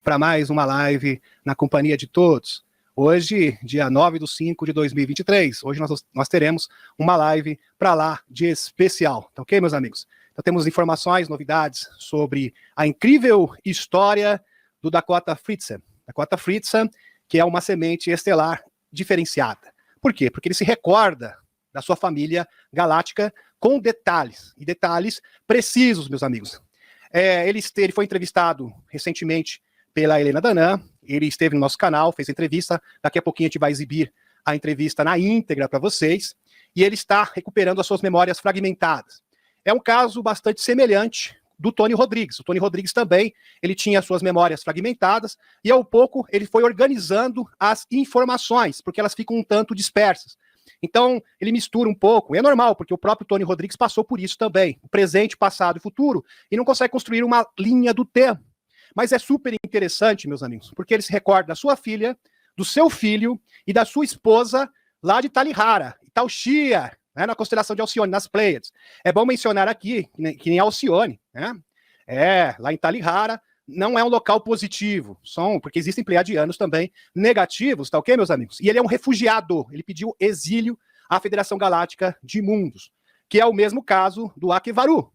para mais uma live na companhia de todos. Hoje, dia 9/5/2023, hoje nós teremos uma live para lá de especial, tá ok, meus amigos? Então temos informações, novidades sobre a incrível história do Dakota Fritzen. Dakota Fritzen, que é uma semente estelar diferenciada. Por quê? Porque ele se recorda da sua família galáctica com detalhes, e detalhes precisos, meus amigos. Ele foi entrevistado recentemente pela Helena Danã, ele esteve no nosso canal, fez entrevista, daqui a pouquinho a gente vai exibir a entrevista na íntegra para vocês, e ele está recuperando as suas memórias fragmentadas. É um caso bastante semelhante do Tony Rodrigues. O Tony Rodrigues também, ele tinha as suas memórias fragmentadas, e ao pouco ele foi organizando as informações, porque elas ficam um tanto dispersas. Então, ele mistura um pouco, e é normal, porque o próprio Tony Rodrigues passou por isso também, o presente, passado e futuro, e não consegue construir uma linha do tempo. Mas é super interessante, meus amigos, porque ele se recorda da sua filha, do seu filho e da sua esposa lá de Talihara, Itauxia, né, na constelação de Alcione, nas Pleiades. É bom mencionar aqui, que nem Alcione, né? Lá em Talihara, não é um local positivo, porque existem pleiadianos também negativos, tá ok, meus amigos? E ele é um refugiado, ele pediu exílio à Federação Galáctica de Mundos, que é o mesmo caso do Akevaro.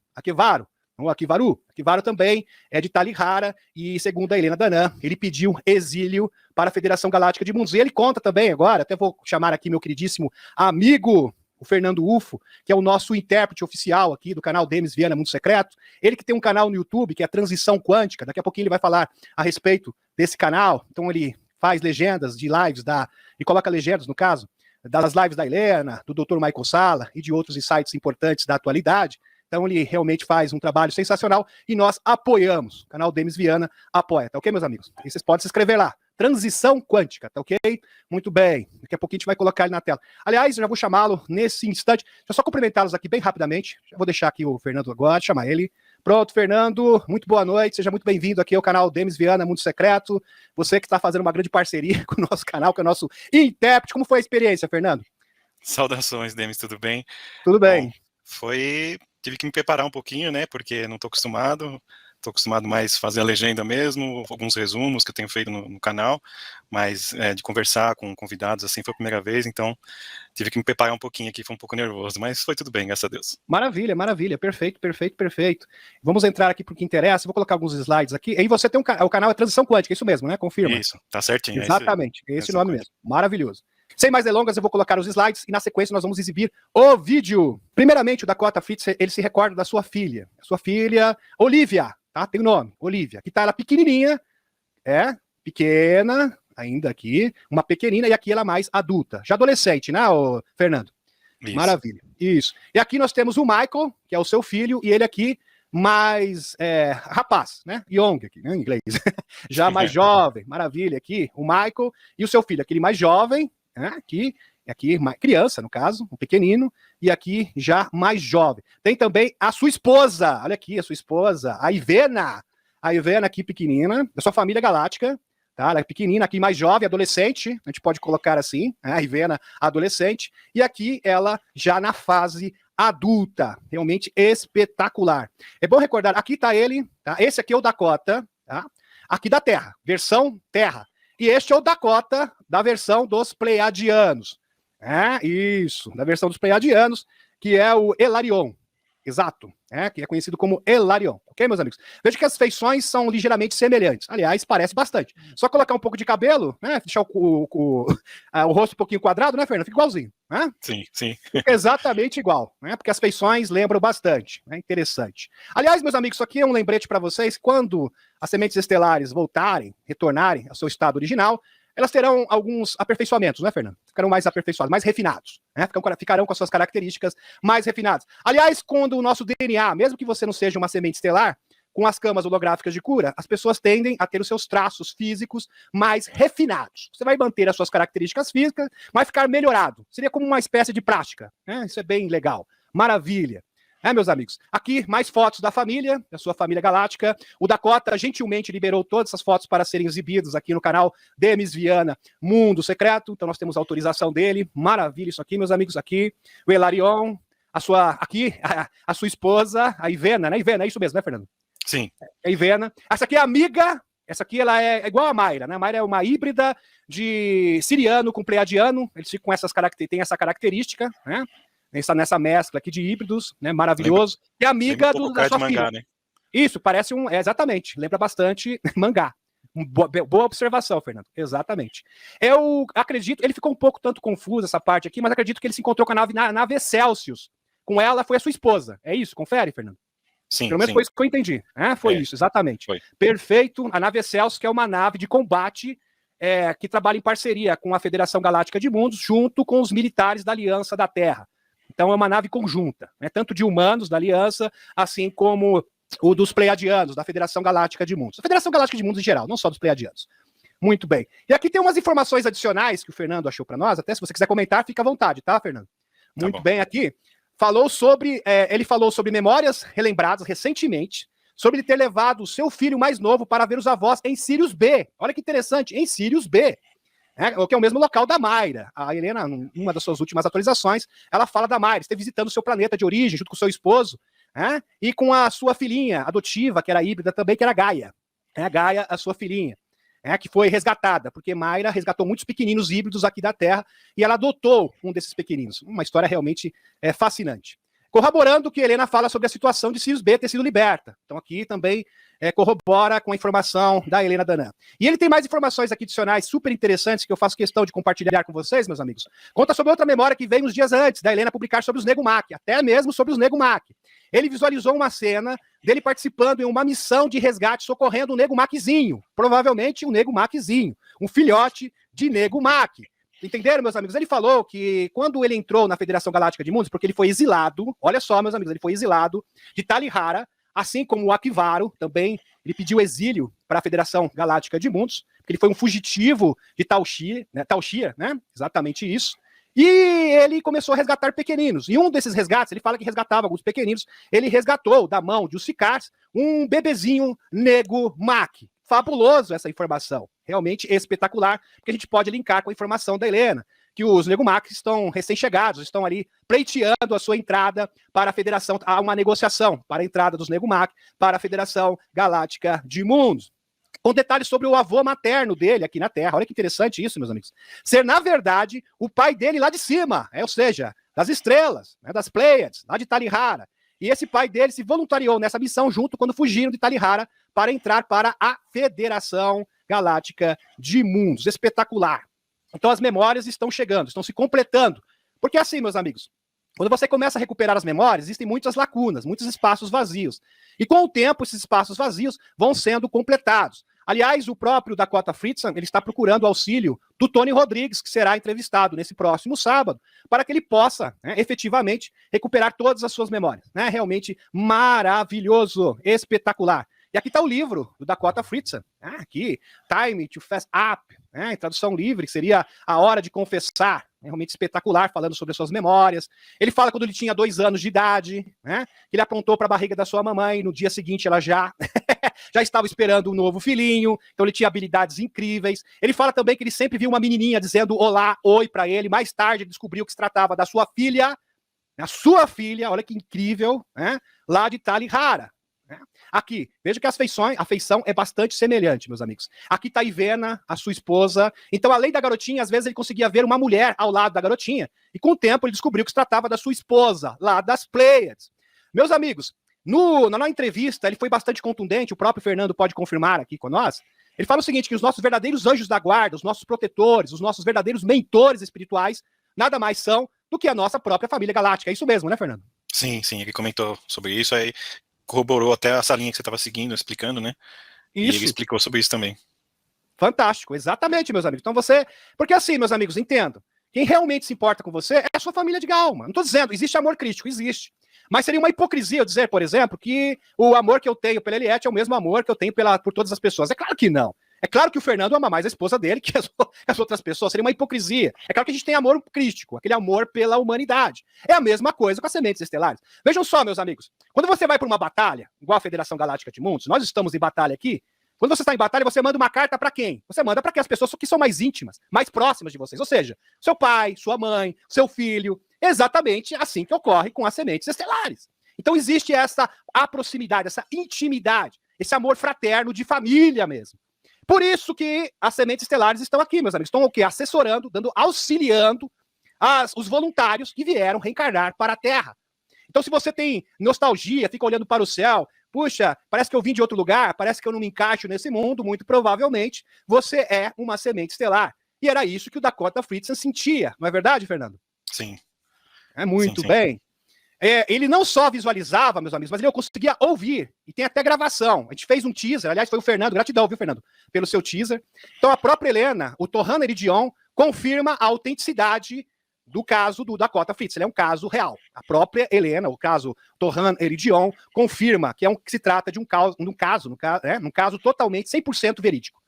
O Akevaro também é de Talihara e, segundo a Helena Danã, ele pediu exílio para a Federação Galáctica de Mundos. E ele conta também agora, até vou chamar aqui meu queridíssimo amigo, o Fernando Ufo, que é o nosso intérprete oficial aqui do canal Demis Viana Mundo Secreto. Ele que tem um canal no YouTube, que é Transição Quântica. Daqui a pouquinho ele vai falar a respeito desse canal. Então ele faz legendas de lives, e coloca legendas, no caso, das lives da Helena, do Dr. Michael Sala e de outros insights importantes da atualidade. Então ele realmente faz um trabalho sensacional e nós apoiamos. O canal Demis Viana apoia, tá ok, meus amigos? E vocês podem se inscrever lá. Transição Quântica, tá ok? Muito bem. Daqui a pouquinho a gente vai colocar ele na tela. Aliás, eu já vou chamá-lo nesse instante. Deixa eu só cumprimentá-los aqui bem rapidamente. Já vou deixar aqui o Fernando agora, chamar ele. Pronto, Fernando, muito boa noite. Seja muito bem-vindo aqui ao canal Demis Viana Mundo Secreto. Você que está fazendo uma grande parceria com o nosso canal, que é o nosso intérprete. Como foi a experiência, Fernando? Saudações, Demis, tudo bem? Tudo bem. Bom, tive que me preparar um pouquinho, né, porque não estou acostumado mais a fazer a legenda mesmo, alguns resumos que eu tenho feito no canal, mas de conversar com convidados, assim, foi a primeira vez, então tive que me preparar um pouquinho aqui, foi um pouco nervoso, mas foi tudo bem, graças a Deus. Maravilha, perfeito. Vamos entrar aqui para o que interessa, vou colocar alguns slides aqui, e aí você tem o canal é Transição Quântica, é isso mesmo, né? Confirma. Isso, tá certinho. Exatamente, é esse nome mesmo, maravilhoso. Sem mais delongas, eu vou colocar os slides e na sequência nós vamos exibir o vídeo. Primeiramente, o Dakota Fritzen, ele se recorda da sua filha Olivia, tá? Tem o nome, Olivia, que tá ela pequenininha, pequena, ainda aqui, uma pequenina, e aqui ela mais adulta, já adolescente, né, Fernando? Isso. Maravilha, isso. E aqui nós temos o Michael, que é o seu filho, e ele aqui mais rapaz, né? Young aqui, né, em inglês. Já mais jovem, maravilha aqui, o Michael e o seu filho, aquele mais jovem, né? Aqui criança, no caso, um pequenino, e aqui já mais jovem. Tem também a sua esposa, olha aqui, a sua esposa, a Ivena aqui pequenina, da sua família galáctica, tá? Ela é pequenina, aqui mais jovem, adolescente, a gente pode colocar assim, né? A Ivena adolescente, e aqui ela já na fase adulta, realmente espetacular. É bom recordar, aqui tá ele, tá? Esse aqui é o Dakota, tá? Aqui da Terra, versão Terra. E este é o Dakota da versão dos Pleiadianos. Isso, da versão dos Pleiadianos, que é o Elarion. Exato, que é conhecido como Elarion. Ok, meus amigos? Veja que as feições são ligeiramente semelhantes. Aliás, parece bastante. Só colocar um pouco de cabelo, né? Deixar o rosto um pouquinho quadrado, né, Fernando? Fica igualzinho. Né? Sim. Exatamente igual, né? Porque as feições lembram bastante. É interessante. Aliás, meus amigos, isso aqui é um lembrete para vocês. Quando as sementes estelares retornarem ao seu estado original, elas terão alguns aperfeiçoamentos, né, Fernando? Ficarão mais aperfeiçoados, mais refinados, né? Ficarão com as suas características mais refinadas. Aliás, quando o nosso DNA, mesmo que você não seja uma semente estelar, com as camas holográficas de cura, as pessoas tendem a ter os seus traços físicos mais refinados. Você vai manter as suas características físicas, vai ficar melhorado. Seria como uma espécie de prática, né? Isso é bem legal. Maravilha. Meus amigos, aqui mais fotos da família, da sua família galáctica. O Dakota gentilmente liberou todas essas fotos para serem exibidas aqui no canal Demis Viana Mundo Secreto. Então nós temos a autorização dele. Maravilha isso aqui, meus amigos, aqui. O Elarion, a sua esposa, a Ivena, né? Ivena, é isso mesmo, né, Fernando? Sim. A Ivena. Essa aqui é a amiga Essa aqui ela é igual a Mayra, né? A Mayra é uma híbrida de siriano com pleiadiano, eles ficam com tem essa característica, né? Nessa mescla aqui de híbridos, né? Maravilhoso. E amiga da sua filha. Né? Isso, parece exatamente, lembra bastante mangá. Boa observação, Fernando. Exatamente. Eu acredito, ele ficou um pouco tanto confuso essa parte aqui, mas acredito que ele se encontrou com a nave Celsius. Com ela foi a sua esposa. É isso? Confere, Fernando? Sim. Pelo menos foi isso que eu entendi. Foi isso, exatamente. Foi. Perfeito. A nave Celsius, que é uma nave de combate que trabalha em parceria com a Federação Galáctica de Mundos, junto com os militares da Aliança da Terra. Então é uma nave conjunta, né? Tanto de humanos da Aliança, assim como o dos Pleiadianos, da Federação Galáctica de Mundos. A Federação Galáctica de Mundos em geral, não só dos Pleiadianos. Muito bem. E aqui tem umas informações adicionais que o Fernando achou para nós, até se você quiser comentar, fica à vontade, tá, Fernando? Muito bem aqui. Ele falou sobre memórias relembradas recentemente, sobre ele ter levado o seu filho mais novo para ver os avós em Sirius B. Olha que interessante, em Sirius B. Que é o mesmo local da Mayra. A Helena, numa das suas últimas atualizações, ela fala da Mayra, esteve visitando o seu planeta de origem, junto com o seu esposo, e com a sua filhinha adotiva, que era híbrida também, que era a Gaia. A Gaia, a sua filhinha, que foi resgatada, porque Mayra resgatou muitos pequeninos híbridos aqui da Terra, e ela adotou um desses pequeninos. Uma história realmente fascinante. Corroborando o que Helena fala sobre a situação de Sirius B ter sido liberta. Então aqui também corrobora com a informação da Helena Danan. E ele tem mais informações aqui adicionais super interessantes que eu faço questão de compartilhar com vocês, meus amigos. Conta sobre outra memória que veio uns dias antes da Helena publicar sobre os Negumak, até mesmo sobre os Negumak. Ele visualizou uma cena dele participando em uma missão de resgate socorrendo um Negumakzinho, provavelmente um Negumakzinho, um filhote de Negumak. Entenderam, meus amigos? Ele falou que quando ele entrou na Federação Galáctica de Mundos, porque ele foi exilado, olha só, meus amigos, ele foi exilado de Talihara, assim como o Akivaru também, ele pediu exílio para a Federação Galáctica de Mundos, porque ele foi um fugitivo de Tauxia, né? Exatamente isso. E ele começou a resgatar pequeninos. E um desses resgates, ele fala que resgatava alguns pequeninos, ele resgatou da mão de Usikars um bebezinho Negumak. Fabuloso essa informação, realmente espetacular, porque a gente pode linkar com a informação da Helena, que os Negumak estão recém-chegados, estão ali pleiteando a sua entrada para a Federação, há uma negociação para a entrada dos Negumak para a Federação Galáctica de Mundos. Um detalhe sobre o avô materno dele aqui na Terra, olha que interessante isso, meus amigos. Ser, na verdade, o pai dele lá de cima, ou seja, das estrelas, das Pleiades, lá de Talihara. E esse pai dele se voluntariou nessa missão junto quando fugiram de Talihara para entrar para a Federação Galáctica de Mundos. Espetacular. Então as memórias estão chegando, estão se completando. Porque assim, meus amigos, quando você começa a recuperar as memórias, existem muitas lacunas, muitos espaços vazios. E com o tempo, esses espaços vazios vão sendo completados. Aliás, o próprio Dakota Friedson, ele está procurando o auxílio do Tony Rodrigues, que será entrevistado nesse próximo sábado, para que ele possa, efetivamente, recuperar todas as suas memórias. Realmente maravilhoso, espetacular. E aqui está o livro do Dakota Friedson, aqui, Time to Fess Up, em tradução livre, que seria A Hora de Confessar, realmente espetacular, falando sobre as suas memórias. Ele fala quando ele tinha 2 anos de idade, que ele apontou para a barriga da sua mamãe, no dia seguinte ela já estava esperando um novo filhinho, então ele tinha habilidades incríveis. Ele fala também que ele sempre viu uma menininha dizendo olá, oi para ele, mais tarde ele descobriu que se tratava da sua filha, a sua filha, olha que incrível, lá de Talihara. Aqui, veja que a feição é bastante semelhante, meus amigos. Aqui está a Ivena, a sua esposa. Então, além da garotinha, às vezes ele conseguia ver uma mulher ao lado da garotinha. E com o tempo ele descobriu que se tratava da sua esposa, lá das Pleiades. Meus amigos, na entrevista ele foi bastante contundente, o próprio Fernando pode confirmar aqui com nós. Ele fala o seguinte, que os nossos verdadeiros anjos da guarda, os nossos protetores, os nossos verdadeiros mentores espirituais, nada mais são do que a nossa própria família galáctica. É isso mesmo, né, Fernando? Sim, ele comentou sobre isso aí. Corroborou até essa linha que você estava seguindo, explicando, né? Isso. E ele explicou sobre isso também. Fantástico, exatamente, meus amigos. Então porque assim, meus amigos, entendam, quem realmente se importa com você é a sua família de alma. Não estou dizendo, existe amor crístico, existe. Mas seria uma hipocrisia eu dizer, por exemplo, que o amor que eu tenho pela Eliette é o mesmo amor que eu tenho por todas as pessoas. É claro que não. É claro que o Fernando ama mais a esposa dele que as outras pessoas. Seria uma hipocrisia. É claro que a gente tem amor crístico, aquele amor pela humanidade. É a mesma coisa com as sementes estelares. Vejam só, meus amigos. Quando você vai para uma batalha, igual a Federação Galáctica de Mundos, nós estamos em batalha aqui. Quando você está em batalha, você manda uma carta para quem? Você manda para as pessoas que são mais íntimas, mais próximas de vocês. Ou seja, seu pai, sua mãe, seu filho. Exatamente assim que ocorre com as sementes estelares. Então existe essa proximidade, essa intimidade, esse amor fraterno de família mesmo. Por isso que as sementes estelares estão aqui, meus amigos. Estão o quê? Assessorando, auxiliando os voluntários que vieram reencarnar para a Terra. Então, se você tem nostalgia, fica olhando para o céu, puxa, parece que eu vim de outro lugar, parece que eu não me encaixo nesse mundo, muito provavelmente você é uma semente estelar. E era isso que o Dakota Friedson sentia, não é verdade, Fernando? Sim. Muito sim. bem. Ele não só visualizava, meus amigos, mas ele conseguia ouvir. E tem até gravação. A gente fez um teaser, aliás, foi o Fernando, gratidão, viu, Fernando, pelo seu teaser. Então, a própria Helena, o Tohan Eridion, confirma a autenticidade do caso do Dakota Friedson. Ele é um caso real. A própria Helena, o caso Tohan Eridion, confirma que se trata de um caso totalmente 100% verídico.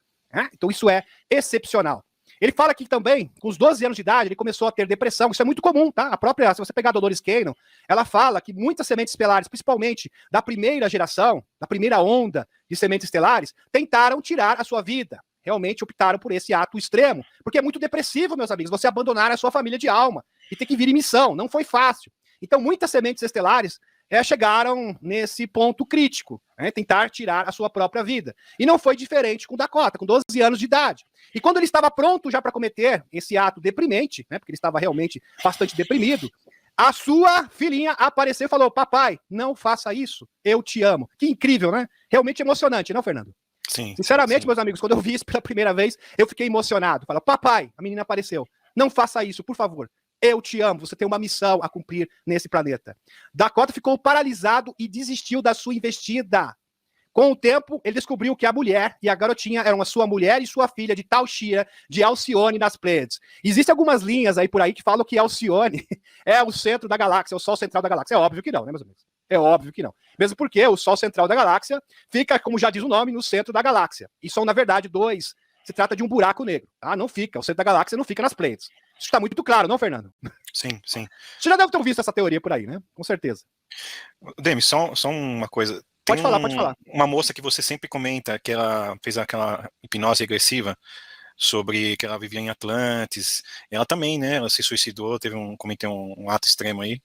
Então, isso é excepcional. Ele fala que também, com os 12 anos de idade, ele começou a ter depressão. Isso é muito comum, tá? A própria, se você pegar a Dolores Cannon, ela fala que muitas sementes estelares, principalmente da primeira geração, da primeira onda de sementes estelares, tentaram tirar a sua vida. Realmente optaram por esse ato extremo. Porque é muito depressivo, meus amigos, você abandonar a sua família de alma e ter que vir em missão. Não foi fácil. Então, muitas sementes estelares chegaram nesse ponto crítico, tentar tirar a sua própria vida. E não foi diferente com Dakota, com 12 anos de idade. E quando ele estava pronto já para cometer esse ato deprimente, porque ele estava realmente bastante deprimido, a sua filhinha apareceu e falou: papai, não faça isso, eu te amo. Que incrível, né? Realmente emocionante, não, Fernando? Sim. Sinceramente, sim. Meus amigos, quando eu vi isso pela primeira vez, eu fiquei emocionado. Falei: papai, a menina apareceu, não faça isso, por favor. Eu te amo, você tem uma missão a cumprir nesse planeta. Dakota ficou paralisado e desistiu da sua investida. Com o tempo, ele descobriu que a mulher e a garotinha eram a sua mulher e sua filha de Tal Shira, de Alcione nas Pleiades. Existem algumas linhas aí por aí que falam que Alcione é o centro da galáxia, é o sol central da galáxia. É óbvio que não, né, meus amigos? É óbvio que não. Mesmo porque o sol central da galáxia fica, como já diz o nome, no centro da galáxia. E são, na verdade, dois. Se trata de um buraco negro. Não fica. O centro da galáxia não fica nas Pleiades. Isso está muito claro, não, Fernando? Sim. Você já deve ter visto essa teoria por aí, né? Com certeza. Demis, só uma coisa. Pode falar. Uma moça que você sempre comenta, que ela fez aquela hipnose regressiva sobre que ela vivia em Atlantis. Ela também, né? Ela se suicidou, cometeu um ato extremo aí.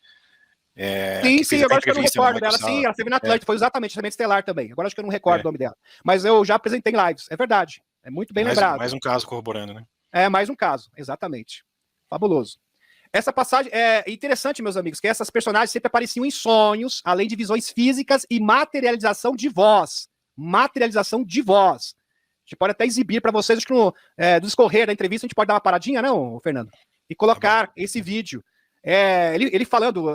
Sim, agora acho que eu não recordo dela. Sim, ela esteve na Atlântida, foi exatamente, semente estelar também. Agora acho que eu não recordo o nome dela. Mas eu já apresentei em lives, é verdade. É muito bem lembrado. Mais um caso corroborando, né? Mais um caso, exatamente. Fabuloso. Essa passagem é interessante, meus amigos, que essas personagens sempre apareciam em sonhos, além de visões físicas e materialização de voz. Materialização de voz. A gente pode até exibir para vocês, acho que no discorrer da entrevista a gente pode dar uma paradinha, não, Fernando? E colocar esse vídeo. Ele falando,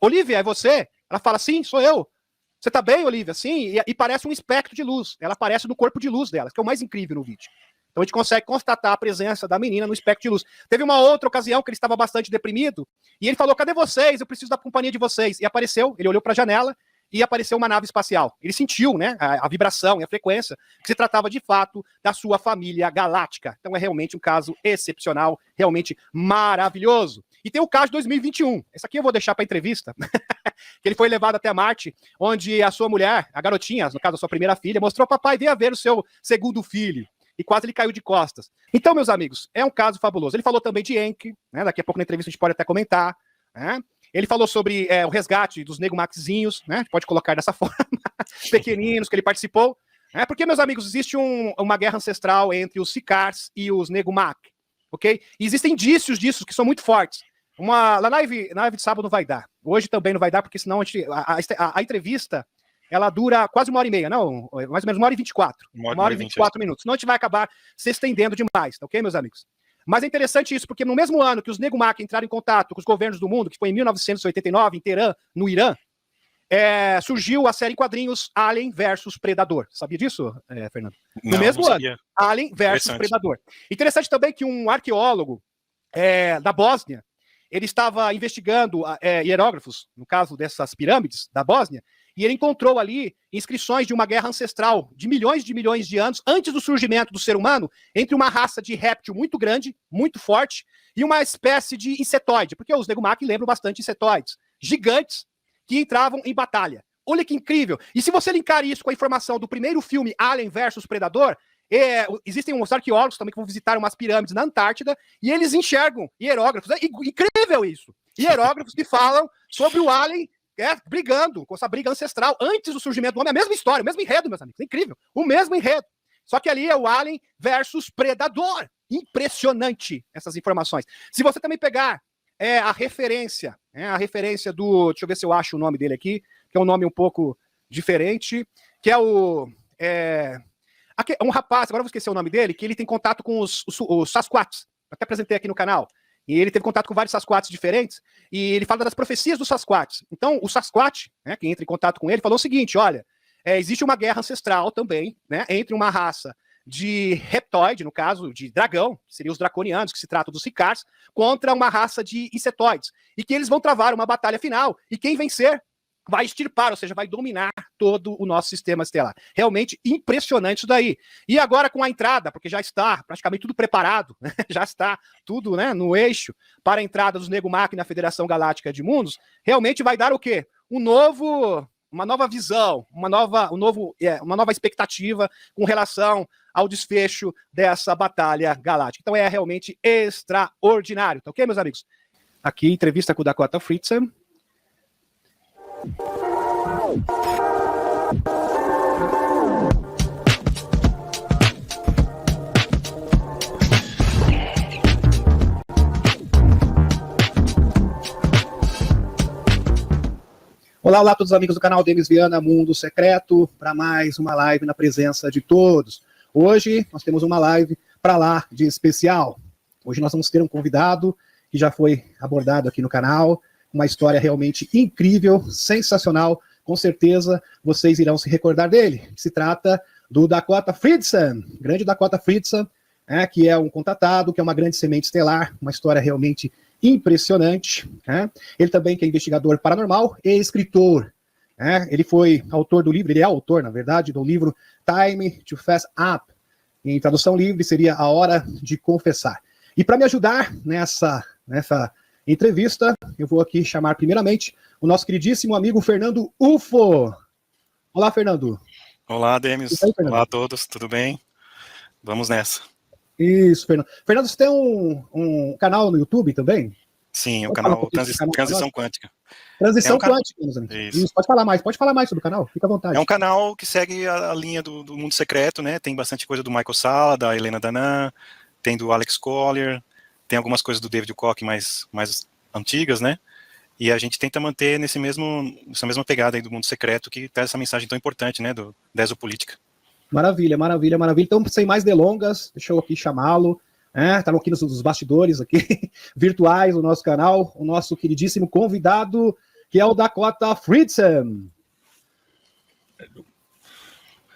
Olivia, é você? Ela fala: sim, sou eu. Você tá bem, Olivia? Sim, e parece um espectro de luz. Ela aparece no corpo de luz dela, que é o mais incrível no vídeo. Então a gente consegue constatar a presença da menina no espectro de luz. Teve uma outra ocasião que ele estava bastante deprimido, e ele falou: cadê vocês? Eu preciso da companhia de vocês. E apareceu, ele olhou para a janela, e apareceu uma nave espacial. Ele sentiu, né, a vibração e a frequência, que se tratava de fato da sua família galáctica. Então é realmente um caso excepcional, realmente maravilhoso. E tem o caso de 2021. Esse aqui eu vou deixar para entrevista. Que ele foi levado até Marte, onde a sua mulher, a garotinha, no caso a sua primeira filha, mostrou: papai, venha ver o seu segundo filho. E quase ele caiu de costas. Então, meus amigos, é um caso fabuloso. Ele falou também de Enki, né? Daqui a pouco na entrevista a gente pode até comentar, né? Ele falou sobre o resgate dos Negumaxzinhos, né? A gente pode colocar dessa forma, pequeninos, que ele participou. Porque, meus amigos, existe uma guerra ancestral entre os Sicars e os Negumac, ok? E existem indícios disso que são muito fortes. Na live de sábado não vai dar. Hoje também não vai dar, porque senão a entrevista ela dura quase 1h30, não? Mais ou menos 1h24. 1h24 minutos. Senão a gente vai acabar se estendendo demais, tá ok, meus amigos? Mas é interessante isso, porque no mesmo ano que os Negumac entraram em contato com os governos do mundo, que foi em 1989, em Teherã, no Irã, surgiu a série em quadrinhos Alien versus Predador. Sabia disso, Fernando? No mesmo ano, Alien versus Predador. Interessante também que um arqueólogo da Bósnia, ele estava investigando hierógrafos, no caso dessas pirâmides da Bósnia, e ele encontrou ali inscrições de uma guerra ancestral de milhões de anos, antes do surgimento do ser humano, entre uma raça de réptil muito grande, muito forte, e uma espécie de insetoide, porque os Negumac lembram bastante insetoides, gigantes, que entravam em batalha. Olha que incrível! E se você linkar isso com a informação do primeiro filme Alien versus Predador, existem uns arqueólogos também que vão visitar umas pirâmides na Antártida, e eles enxergam hierógrafos. É incrível isso! Hierógrafos que falam sobre o Alien brigando, com essa briga ancestral, antes do surgimento do homem, a mesma história, o mesmo enredo, meus amigos, é incrível, o mesmo enredo. Só que ali é o Alien versus Predador. Impressionante essas informações. Se você também pegar a referência do, deixa eu ver se eu acho o nome dele aqui, que é um nome um pouco diferente, que é um rapaz, agora eu vou esquecer o nome dele, que ele tem contato com os Sasquatch, até apresentei aqui no canal, e ele teve contato com vários Sasquatch diferentes, e ele fala das profecias dos Sasquatch. Então, o Sasquatch, né, quem entra em contato com ele, falou o seguinte, olha, existe uma guerra ancestral também, né, entre uma raça de reptoide, no caso de dragão, que seriam os draconianos, que se tratam dos Ricars, contra uma raça de insetoides, e que eles vão travar uma batalha final, e quem vencer vai extirpar, ou seja, vai dominar todo o nosso sistema estelar. Realmente impressionante isso daí. E agora com a entrada, porque já está praticamente tudo preparado, né? Já está tudo, né, no eixo para a entrada dos Nego-Mach na Federação Galáctica de Mundos, realmente vai dar o quê? Uma nova visão, uma nova expectativa com relação ao desfecho dessa batalha galáctica. Então é realmente extraordinário, tá ok, meus amigos? Aqui, entrevista com o Dakota Fritzen. Olá, olá a todos os amigos do canal Denis Viana Mundo Secreto, para mais uma live na presença de todos. Hoje nós temos uma live para lá de especial. Hoje nós vamos ter um convidado que já foi abordado aqui no canal, uma história realmente incrível, sensacional, com certeza vocês irão se recordar dele. Se trata do Dakota Fritzen, grande Dakota Fritzen, que é um contatado, que é uma grande semente estelar, uma história realmente impressionante. Ele também que é investigador paranormal e escritor. Ele foi autor do livro, ele é autor, na verdade, do livro Time to Fess Up. Em tradução livre seria A Hora de Confessar. E para me ajudar nessa entrevista, eu vou aqui chamar primeiramente o nosso queridíssimo amigo Fernando UFO. Olá, Fernando. Olá, Demis. Olá a todos, tudo bem? Vamos nessa. Isso, Fernando. Fernando, você tem um canal no YouTube também? Sim, o canal Transição Quântica. Transição Quântica, meus amigos. Isso, pode falar mais sobre o canal, fica à vontade. É um canal que segue a linha do Mundo Secreto, né? Tem bastante coisa do Michael Salla, da Helena Danaan, tem do Alex Collier, tem algumas coisas do David Koch mais antigas, né? E a gente tenta manter nessa mesma pegada aí do Mundo Secreto, que traz essa mensagem tão importante, né? Da exopolítica. Maravilha, maravilha, maravilha. Então, sem mais delongas, deixa eu aqui chamá-lo. Estava aqui nos bastidores aqui, virtuais do nosso canal, o nosso queridíssimo convidado, que é o Dakota Fritzen.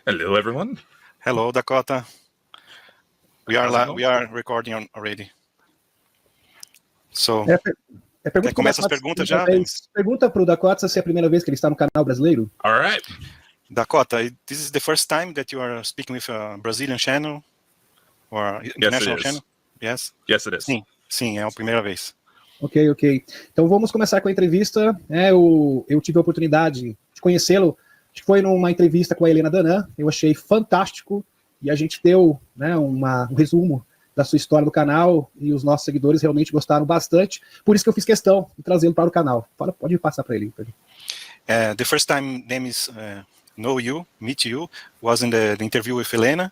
Hello, everyone. Hello, Dakota. We are recording already. So, começa as perguntas já? Pergunta para o Dakota se é a primeira vez que ele está no canal brasileiro. All right. Dakota, this is the first time that you are speaking with a Brazilian channel or international channel? Yes? Yes, it is. Sim, é a primeira vez. Ok. Então vamos começar com a entrevista. Eu tive a oportunidade de conhecê-lo, acho que foi numa entrevista com a Helena Danaan, eu achei fantástico, e a gente deu, né, um resumo da sua história do canal, e os nossos seguidores realmente gostaram bastante, por isso que eu fiz questão de trazê-lo para o canal. Pode passar para ele. The first time Demis meet you, was in the interview with Helena,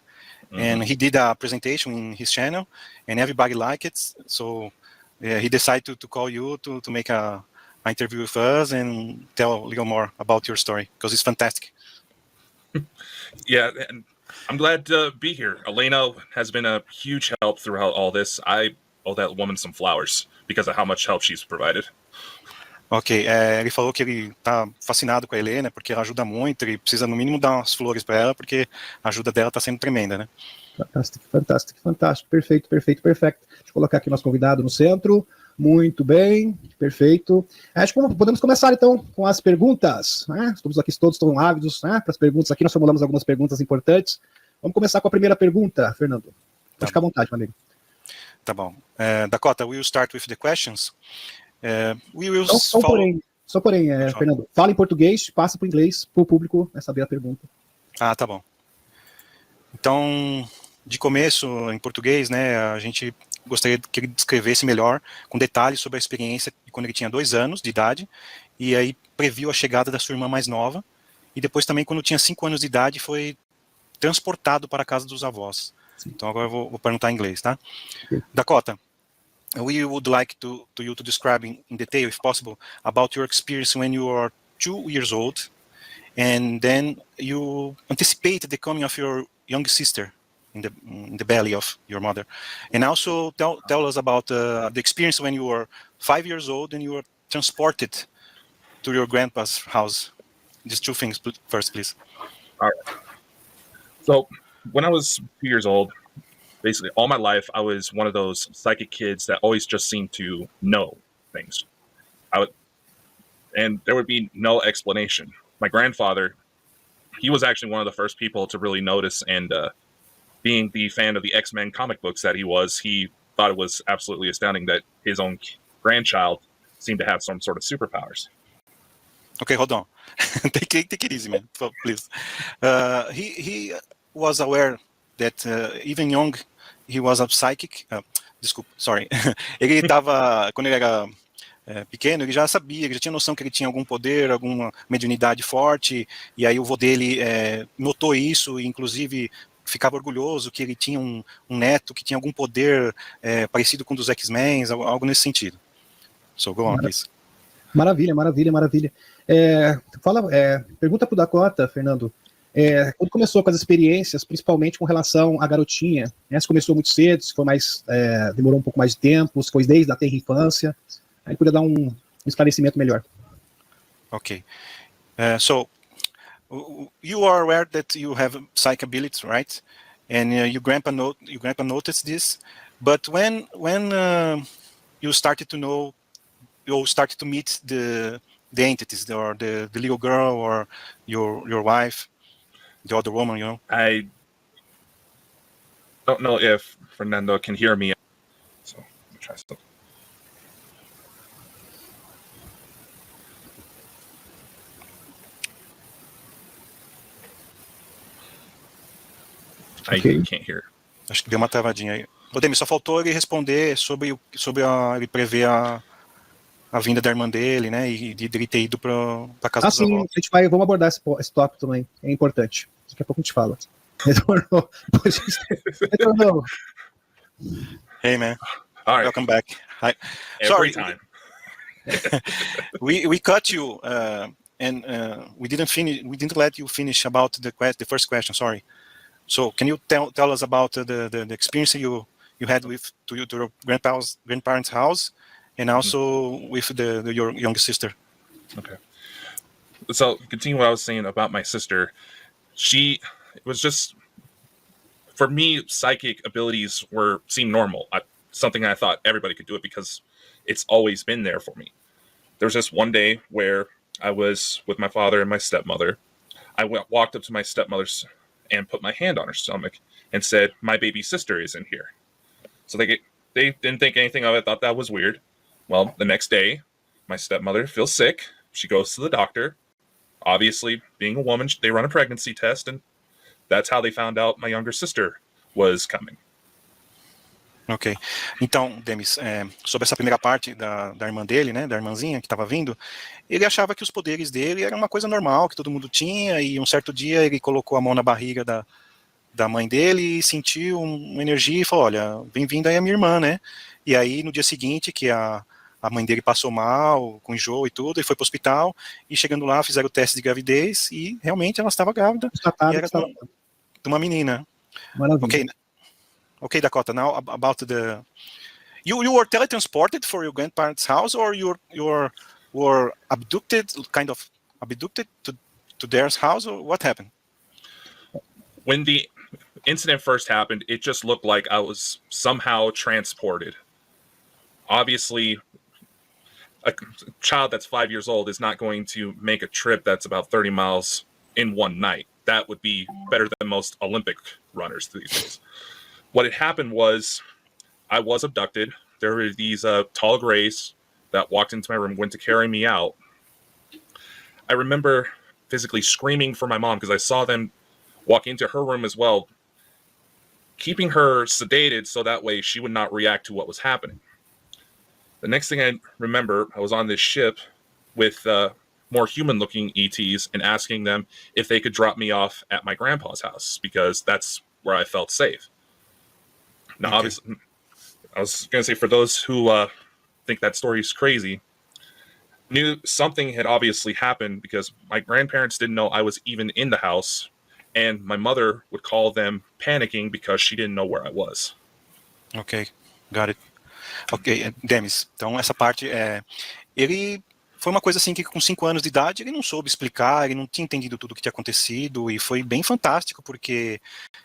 and he did a presentation in his channel, and everybody liked it, so he decided to call you to make an interview with us and tell a little more about your story, because it's fantastic. Yeah, and I'm glad to be here. Elena has been a huge help throughout all this. I owe that woman some flowers because of how much help she's provided. Ok, ele falou que ele está fascinado com a Helena, porque ela ajuda muito, ele precisa no mínimo dar umas flores para ela, porque a ajuda dela está sendo tremenda, né? Fantástico, perfeito. Deixa eu colocar aqui o nosso convidado no centro, muito bem, perfeito. Acho que podemos começar então com as perguntas, né? Todos estão ávidos, né, para as perguntas aqui, nós formulamos algumas perguntas importantes. Vamos começar com a primeira pergunta, Fernando. Pode ficar à vontade, meu amigo. Tá bom. Dakota, we will start with the questions. Só porém, Fernando, fala em português, passa para o inglês, para o público saber a pergunta. Tá bom. Então, de começo, em português, né, a gente gostaria que ele descrevesse melhor, com detalhes, sobre a experiência de quando ele tinha 2 anos de idade, e aí previu a chegada da sua irmã mais nova, e depois também, quando tinha 5 anos de idade, foi transportado para a casa dos avós. Então agora eu vou perguntar em inglês, tá? Dakota, we would like you to describe in detail, if possible, about your experience when you were 2 years old, and then you anticipated the coming of your young sister in the belly of your mother, and also tell us about the experience when you were 5 years old and you were transported to your grandpa's house. These 2 things first, please. All right. So when I was 2 years old, basically all my life, I was one of those psychic kids that always just seemed to know things. And there would be no explanation. My grandfather, he was actually one of the first people to really notice, and being the fan of the X-Men comic books that he thought it was absolutely astounding that his own grandchild seemed to have some sort of superpowers. Okay, hold on. take it easy, man, please. He was aware that even young, he was a psychic. Desculpa, sorry. Ele estava, quando ele era pequeno, ele já sabia, ele já tinha noção que ele tinha algum poder, alguma mediunidade forte, e aí o vô dele notou isso, e inclusive ficava orgulhoso que ele tinha um neto que tinha algum poder parecido com o dos X-Men, algo nesse sentido. So, go on, please. Maravilha. Pergunta pro Dakota, Fernando, quando começou com as experiências, principalmente com relação à garotinha, né, se começou muito cedo, se foi mais, demorou um pouco mais de tempo, se foi desde a tenra infância, aí podia dar um esclarecimento melhor. Okay, so you are aware that you have psychic abilities, right? And your grandpa noticed this, but when you started to know, you started to meet the entities, or the little girl, or your wife, the other woman, you know? I don't know if Fernando can hear me, so let me try something. Okay. I can't hear. Acho que deu uma travadinha aí. Ô, Demi, só faltou ele responder sobre ele prever a vinda da irmã dele, né, e de ele ter ido pra casa dos avós. Vamos abordar esse tópico também, é importante. Daqui a pouco a gente fala. Retornou. Hey, man. All right. Welcome back. Hi. Every Sorry. time. we cut you, and we didn't let you finish about the first question. Sorry. So can you tell us about the experience you had with to your grandparents' house, and also with your younger sister? Okay. So continue what I was saying about my sister. It was just, for me, psychic abilities seemed normal. Something I thought everybody could do it because it's always been there for me. There was just one day where I was with my father and my stepmother. I walked up to my stepmother's and put my hand on her stomach and said, "My baby sister is in here." So they didn't think anything of it, thought that was weird. Well, the next day, my stepmother feels sick. She goes to the doctor. Obviously, being a woman, they run a pregnancy test, and that's how they found out my younger sister was coming. Ok. Então, Demis, sobre essa primeira parte da irmã dele, né, da irmãzinha que estava vindo, ele achava que os poderes dele eram uma coisa normal, que todo mundo tinha, e um certo dia ele colocou a mão na barriga da mãe dele e sentiu uma energia e falou, olha, bem-vinda aí a minha irmã, né? E aí, no dia seguinte, que a mãe dele passou mal, com enjoo e tudo, ele foi para o hospital, e chegando lá, fizeram o teste de gravidez, e realmente ela estava grávida, e era de uma menina. Maravilha. Okay, Dakota, now about you were teletransported for your grandparents' house, or you were abducted to their house, or what happened? When the incident first happened, it just looked like I was somehow transported. Obviously, a child that's 5 years old is not going to make a trip that's about 30 miles in one night. That would be better than most Olympic runners these days. What had happened was I was abducted. There were these tall grays that walked into my room, went to carry me out. I remember physically screaming for my mom because I saw them walk into her room as well, keeping her sedated so that way she would not react to what was happening. The next thing I remember, I was on this ship with more human-looking ETs and asking them if they could drop me off at my grandpa's house because that's where I felt safe. Now, Okay. obviously, I was going to say for those who think that story is crazy, knew something had obviously happened because my grandparents didn't know I was even in the house, and my mother would call them panicking because she didn't know where I was. Ok, got it. Ok, Demis, então essa parte, ele foi uma coisa assim que com 5 anos de idade ele não soube explicar, ele não tinha entendido tudo o que tinha acontecido, e foi bem fantástico, porque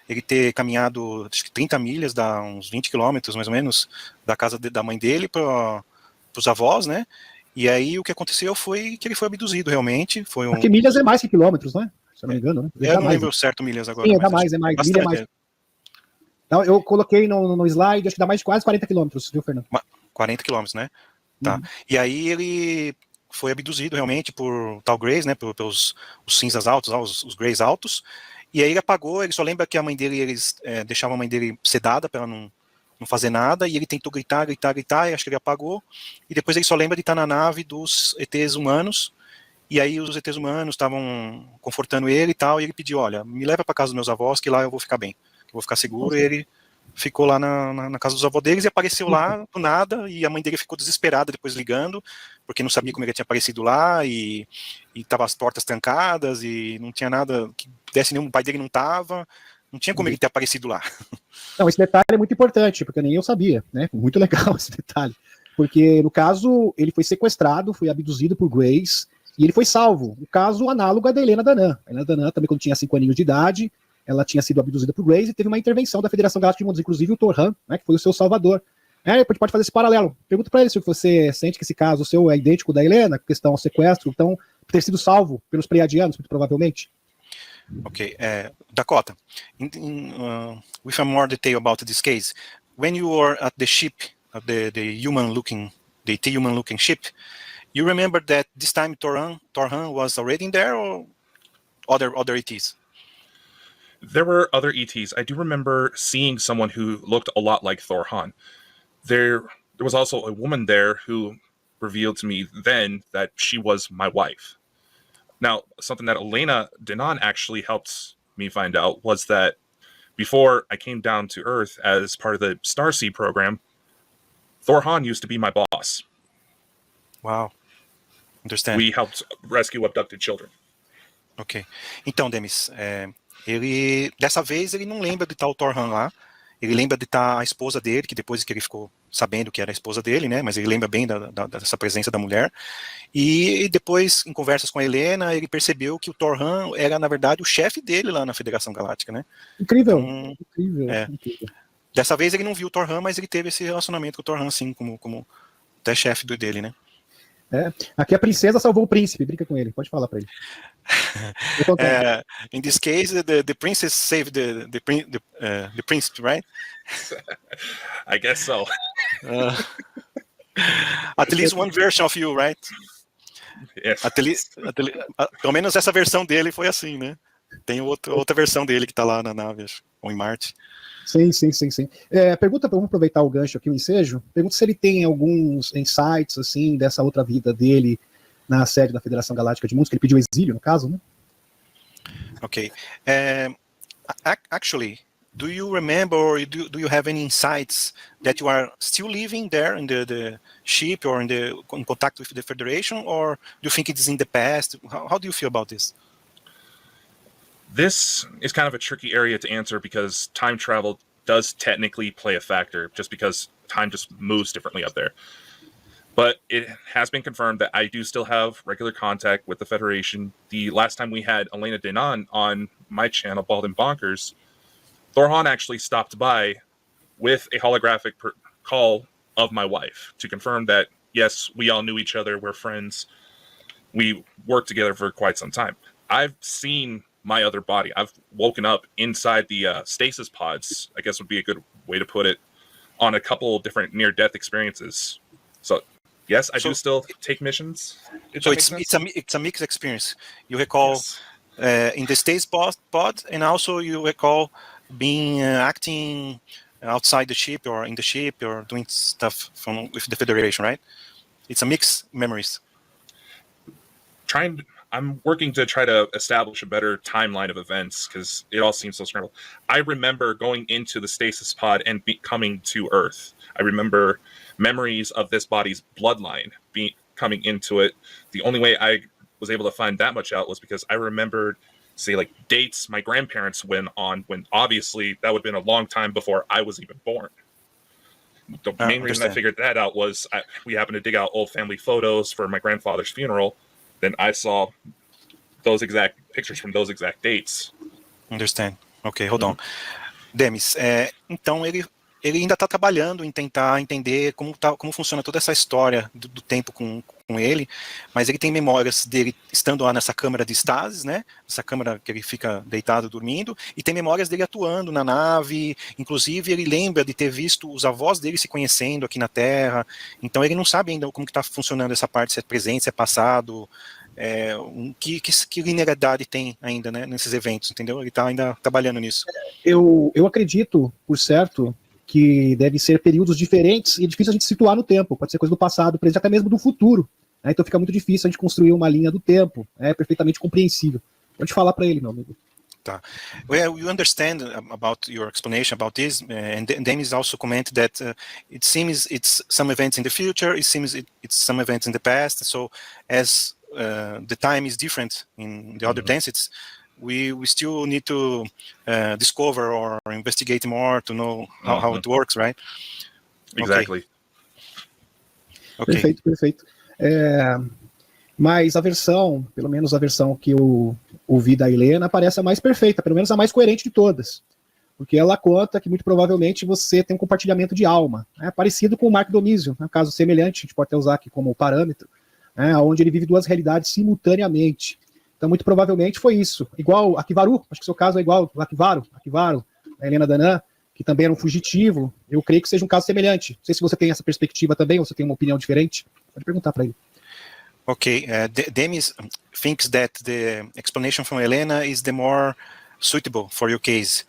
ele ter caminhado, acho que 30 milhas, dá uns 20 quilômetros mais ou menos, da casa da mãe dele para os avós, né? E aí o que aconteceu foi que ele foi abduzido realmente, foi Porque milhas é mais que quilômetros, né? Se eu não me engano, né? Eu não lembro certo milhas agora. Sim, mas dá mais, é mais. Milha é mais. bastante, Então, eu coloquei no slide, acho que dá mais de quase 40 quilômetros, viu, Fernando? 40 quilômetros, né? Tá. Uhum. E aí ele foi abduzido realmente por tal Greys, né? Pelos os cinzas altos, os Greys altos. E aí ele apagou, ele só lembra que a mãe dele, eles deixavam a mãe dele sedada para ela não fazer nada, e ele tentou gritar, e acho que ele apagou. E depois ele só lembra de estar na nave dos ETs humanos. E aí os ETs humanos estavam confortando ele e tal, e ele pediu, olha, me leva para casa dos meus avós, que lá eu vou ficar bem, eu vou ficar seguro. E ele ficou lá na casa dos avós deles e apareceu lá do nada, e a mãe dele ficou desesperada depois ligando, porque não sabia como ele tinha aparecido lá, e tava as portas trancadas, e não tinha nada que desse nenhum, o pai dele não tinha como ele ter aparecido lá. Não, esse detalhe é muito importante, porque nem eu sabia, né? Muito legal esse detalhe. Porque, no caso, ele foi sequestrado, foi abduzido por Grace, e ele foi salvo. O caso análogo à da Helena Danã. A Helena Danã, também quando tinha 5 aninhos de idade, ela tinha sido abduzida por Grace e teve uma intervenção da Federação Galáctica de Mundos, inclusive o Torhan, né, que foi o seu salvador. A gente pode fazer esse paralelo. Pergunta para ele se você sente que esse caso seu é idêntico da Helena, questão ao sequestro, então ter sido salvo pelos Pleiadianos, muito provavelmente. Okay, Dakota, with a more detail about this case, when you were at the ship, the human-looking ship, you remember that this time Torhan was already in there, or other ETs? There were other ETs. I do remember seeing someone who looked a lot like Thorhan. There was also a woman there who revealed to me then that she was my wife. Now, something that Elena Denon actually helped me find out was that before I came down to Earth as part of the Starseed program, Thorhan used to be my boss. Wow. Understand. We helped rescue abducted children. Ok. Então, Demis, dessa vez ele não lembra de estar o Torhan lá, ele lembra de estar a esposa dele, que depois que ele ficou sabendo que era a esposa dele, né, mas ele lembra bem dessa presença da mulher, e depois, em conversas com a Helena, ele percebeu que o Torhan era, na verdade, o chefe dele lá na Federação Galáctica, né. Incrível, então, incrível. Dessa vez ele não viu o Torhan, mas ele teve esse relacionamento com o Torhan, sim, como até chefe dele, né. Aqui a princesa salvou o príncipe, brinca com ele, pode falar para ele. In this case, the princess saved the prince, right? I guess so. At least one version of you, right? Yes. Pelo menos essa versão dele foi assim, né? Tem outra versão dele que tá lá na nave, ou em Marte. Sim. Pergunta, vamos aproveitar o gancho aqui, o ensejo. Pergunta se ele tem alguns insights, assim, dessa outra vida dele na sede da Federação Galáctica de Mundos, que ele pediu exílio, no caso, né? Ok. Actually, do you remember, or do you have any insights that you are still living there in the ship, or in contact with the Federation, or do you think it is in the past? How do you feel about this? This is kind of a tricky area to answer because time travel does technically play a factor, just because time just moves differently up there. But it has been confirmed that I do still have regular contact with the Federation. The last time we had Elena Denon on my channel, Bald and Bonkers, Thorhan actually stopped by with a holographic call of my wife to confirm that, yes, we all knew each other, we're friends, we worked together for quite some time. I've seen my other body. I've woken up inside the stasis pods, I guess would be a good way to put it, on a couple different near-death experiences. So, yes, I do still take missions. So it's a mixed experience. You recall in the stasis pod, and also you recall being acting outside the ship or in the ship or doing stuff with the Federation, right? It's a mixed memories. I'm working to try to establish a better timeline of events because it all seems so scrambled. I remember going into the stasis pod and coming to Earth. I remember memories of this body's bloodline coming into it. The only way I was able to find that much out was because I remembered, say, like dates my grandparents went on when obviously that would have been a long time before I was even born. The main reason I figured that out was we happened to dig out old family photos for my grandfather's funeral. Then I saw those exact pictures from those exact dates. Understand. Ok, hold on. Demis, então ele ainda está trabalhando em tentar entender como funciona toda essa história do tempo com ele, mas ele tem memórias dele estando lá nessa câmara de estasis, né? Essa câmara que ele fica deitado dormindo, e tem memórias dele atuando na nave, inclusive ele lembra de ter visto os avós dele se conhecendo aqui na Terra, então ele não sabe ainda como que está funcionando essa parte, se é presente, se é passado, que linearidade tem ainda, né, nesses eventos, entendeu? Ele está ainda trabalhando nisso. Eu acredito, por certo, que deve ser períodos diferentes e é difícil a gente situar no tempo, pode ser coisa do passado, presente, até mesmo do futuro, né? Então fica muito difícil a gente construir uma linha do tempo, é perfeitamente compreensível. Pode falar para ele, meu amigo. Tá. Well, you understand about your explanation about this, and Demis also commented that it seems it's some events in the future, it seems it's some events in the past, so as the time is different in the other densities, we still need to discover or investigate more to know how it works, right? Exactly. Okay. Perfeito. Mas a versão, pelo menos a versão que eu ouvi da Helena, parece a mais perfeita, pelo menos a mais coerente de todas. Porque ela conta que muito provavelmente você tem um compartilhamento de alma, né, parecido com o Mark Domizio, um caso semelhante, a gente pode até usar aqui como parâmetro, né, onde ele vive duas realidades simultaneamente. Então, muito provavelmente foi isso. Igual a Kivaru, acho que o seu caso é igual ao Akivaru, a Helena Danã, que também era um fugitivo. Eu creio que seja um caso semelhante. Não sei se você tem essa perspectiva também, ou você tem uma opinião diferente. Pode perguntar para ele. Okay, Demis thinks that the explanation from Helena is the more suitable for your case,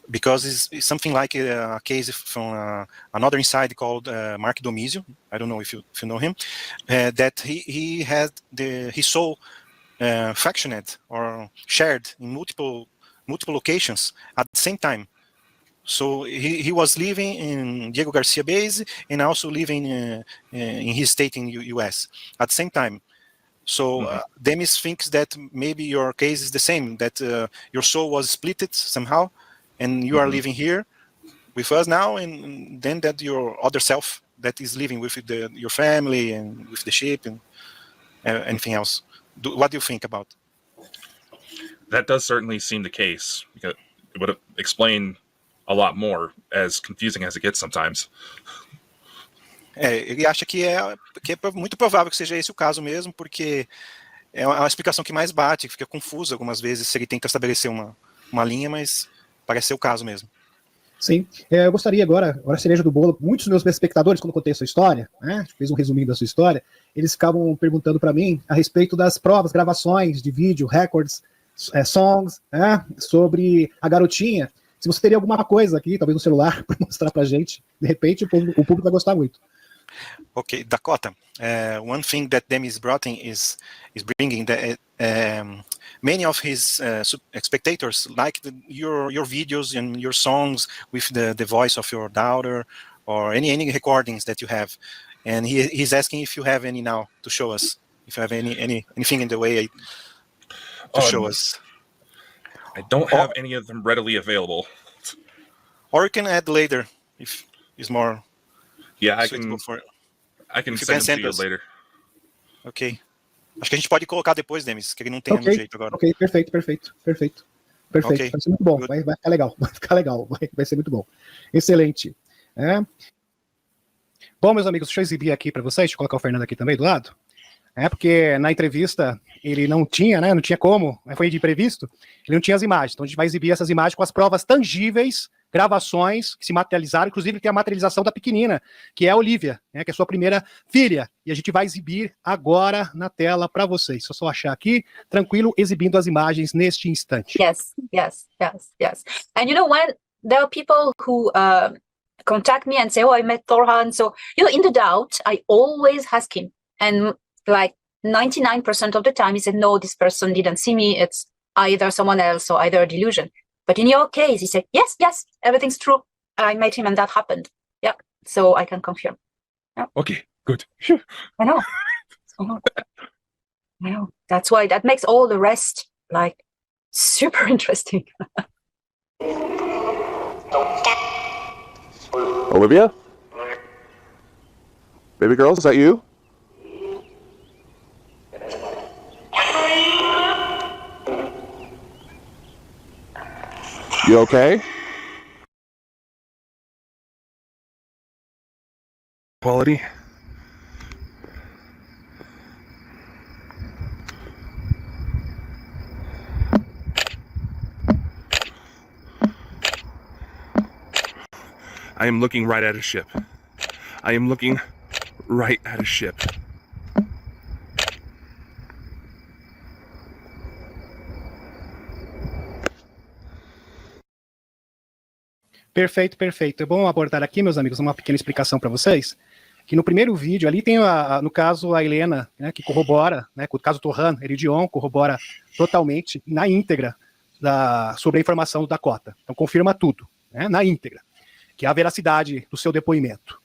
because it's something like a case from another inside called Mark Domizio. I don't know if you know him. That he had his soul fractioned or shared in multiple locations at the same time. So he was living in Diego Garcia base and also living in his state in US at the same time. So Demis thinks that maybe your case is the same, that your soul was split somehow and you are living here with us now, and then that your other self that is living with your family and with the ship and anything else. What do you think about? That does certainly seem the case, because it would explain a lot more, as confusing as it gets sometimes. Ele acha que é muito provável que seja esse o caso mesmo, porque é uma explicação que mais bate, que fica confusa algumas vezes se ele tenta estabelecer uma linha, mas parece ser o caso mesmo. Sim, eu gostaria agora a cereja do bolo, muitos dos meus espectadores, quando eu contei a sua história, né, fez um resuminho da sua história, eles ficavam perguntando para mim a respeito das provas, gravações de vídeo, records, songs, né, sobre a garotinha. Se você teria alguma coisa aqui, talvez no celular, para mostrar para a gente, de repente o público vai gostar muito. Okay, Dakota, one thing that Demis brought in is bringing that many of his spectators like your videos and your songs with the voice of your daughter, or any recordings that you have, and he's asking if you have any now to show us, if you have anything in the way to show us. I don't have any of them readily available. Or you can add later if it's more. Yeah, I can send them to you later. Ok. Acho que a gente pode colocar depois, Demis, que ele não tem no jeito agora. Ok, perfeito. Okay. Vai ser muito bom, vai ficar legal, vai ser muito bom. Excelente. Bom, meus amigos, deixa eu exibir aqui para vocês, deixa eu colocar o Fernando aqui também do lado. Porque na entrevista ele não tinha, né, não tinha como, foi de imprevisto, ele não tinha as imagens, então a gente vai exibir essas imagens com as provas tangíveis, gravações que se materializaram, inclusive tem a materialização da pequenina, que é a Olivia, né, que é sua primeira filha, e a gente vai exibir agora na tela para vocês. Se eu só achar aqui, tranquilo, exibindo as imagens neste instante. Yes. And you know, when there are people who contact me and say, oh, I met Thorhan, so, you know, in the doubt, I always ask him, and like 99% of the time, he said, no, this person didn't see me. It's either someone else or either a delusion. But in your case, he said, yes, everything's true. I met him and that happened. Yeah. So I can confirm. Yeah. Okay, good. I know. I know. That's why that makes all the rest like super interesting. Olivia? Baby girl, is that you? You okay? Quality. I am looking right at a ship. I am looking right at a ship. Perfeito, perfeito. É bom abordar aqui, meus amigos, uma pequena explicação para vocês, que no primeiro vídeo ali tem, no caso, a Helena, né, que corrobora, né, com o caso Torran, Eridion, corrobora totalmente, na íntegra, sobre a informação do Dakota. Então, confirma tudo, né, na íntegra, que é a veracidade do seu depoimento.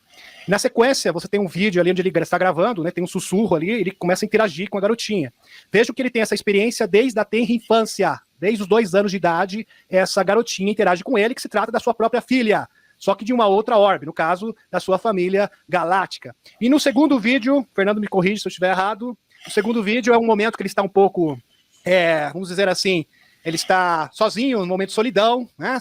Na sequência, você tem um vídeo ali onde ele está gravando, né, tem um sussurro ali, ele começa a interagir com a garotinha. Veja que ele tem essa experiência desde a tenra infância, desde os 2 anos de idade, essa garotinha interage com ele, que se trata da sua própria filha, só que de uma outra orbe, no caso, da sua família galáctica. E no segundo vídeo, Fernando me corrige se eu estiver errado, o segundo vídeo é um momento que ele está um pouco, vamos dizer assim, ele está sozinho, num momento de solidão, né,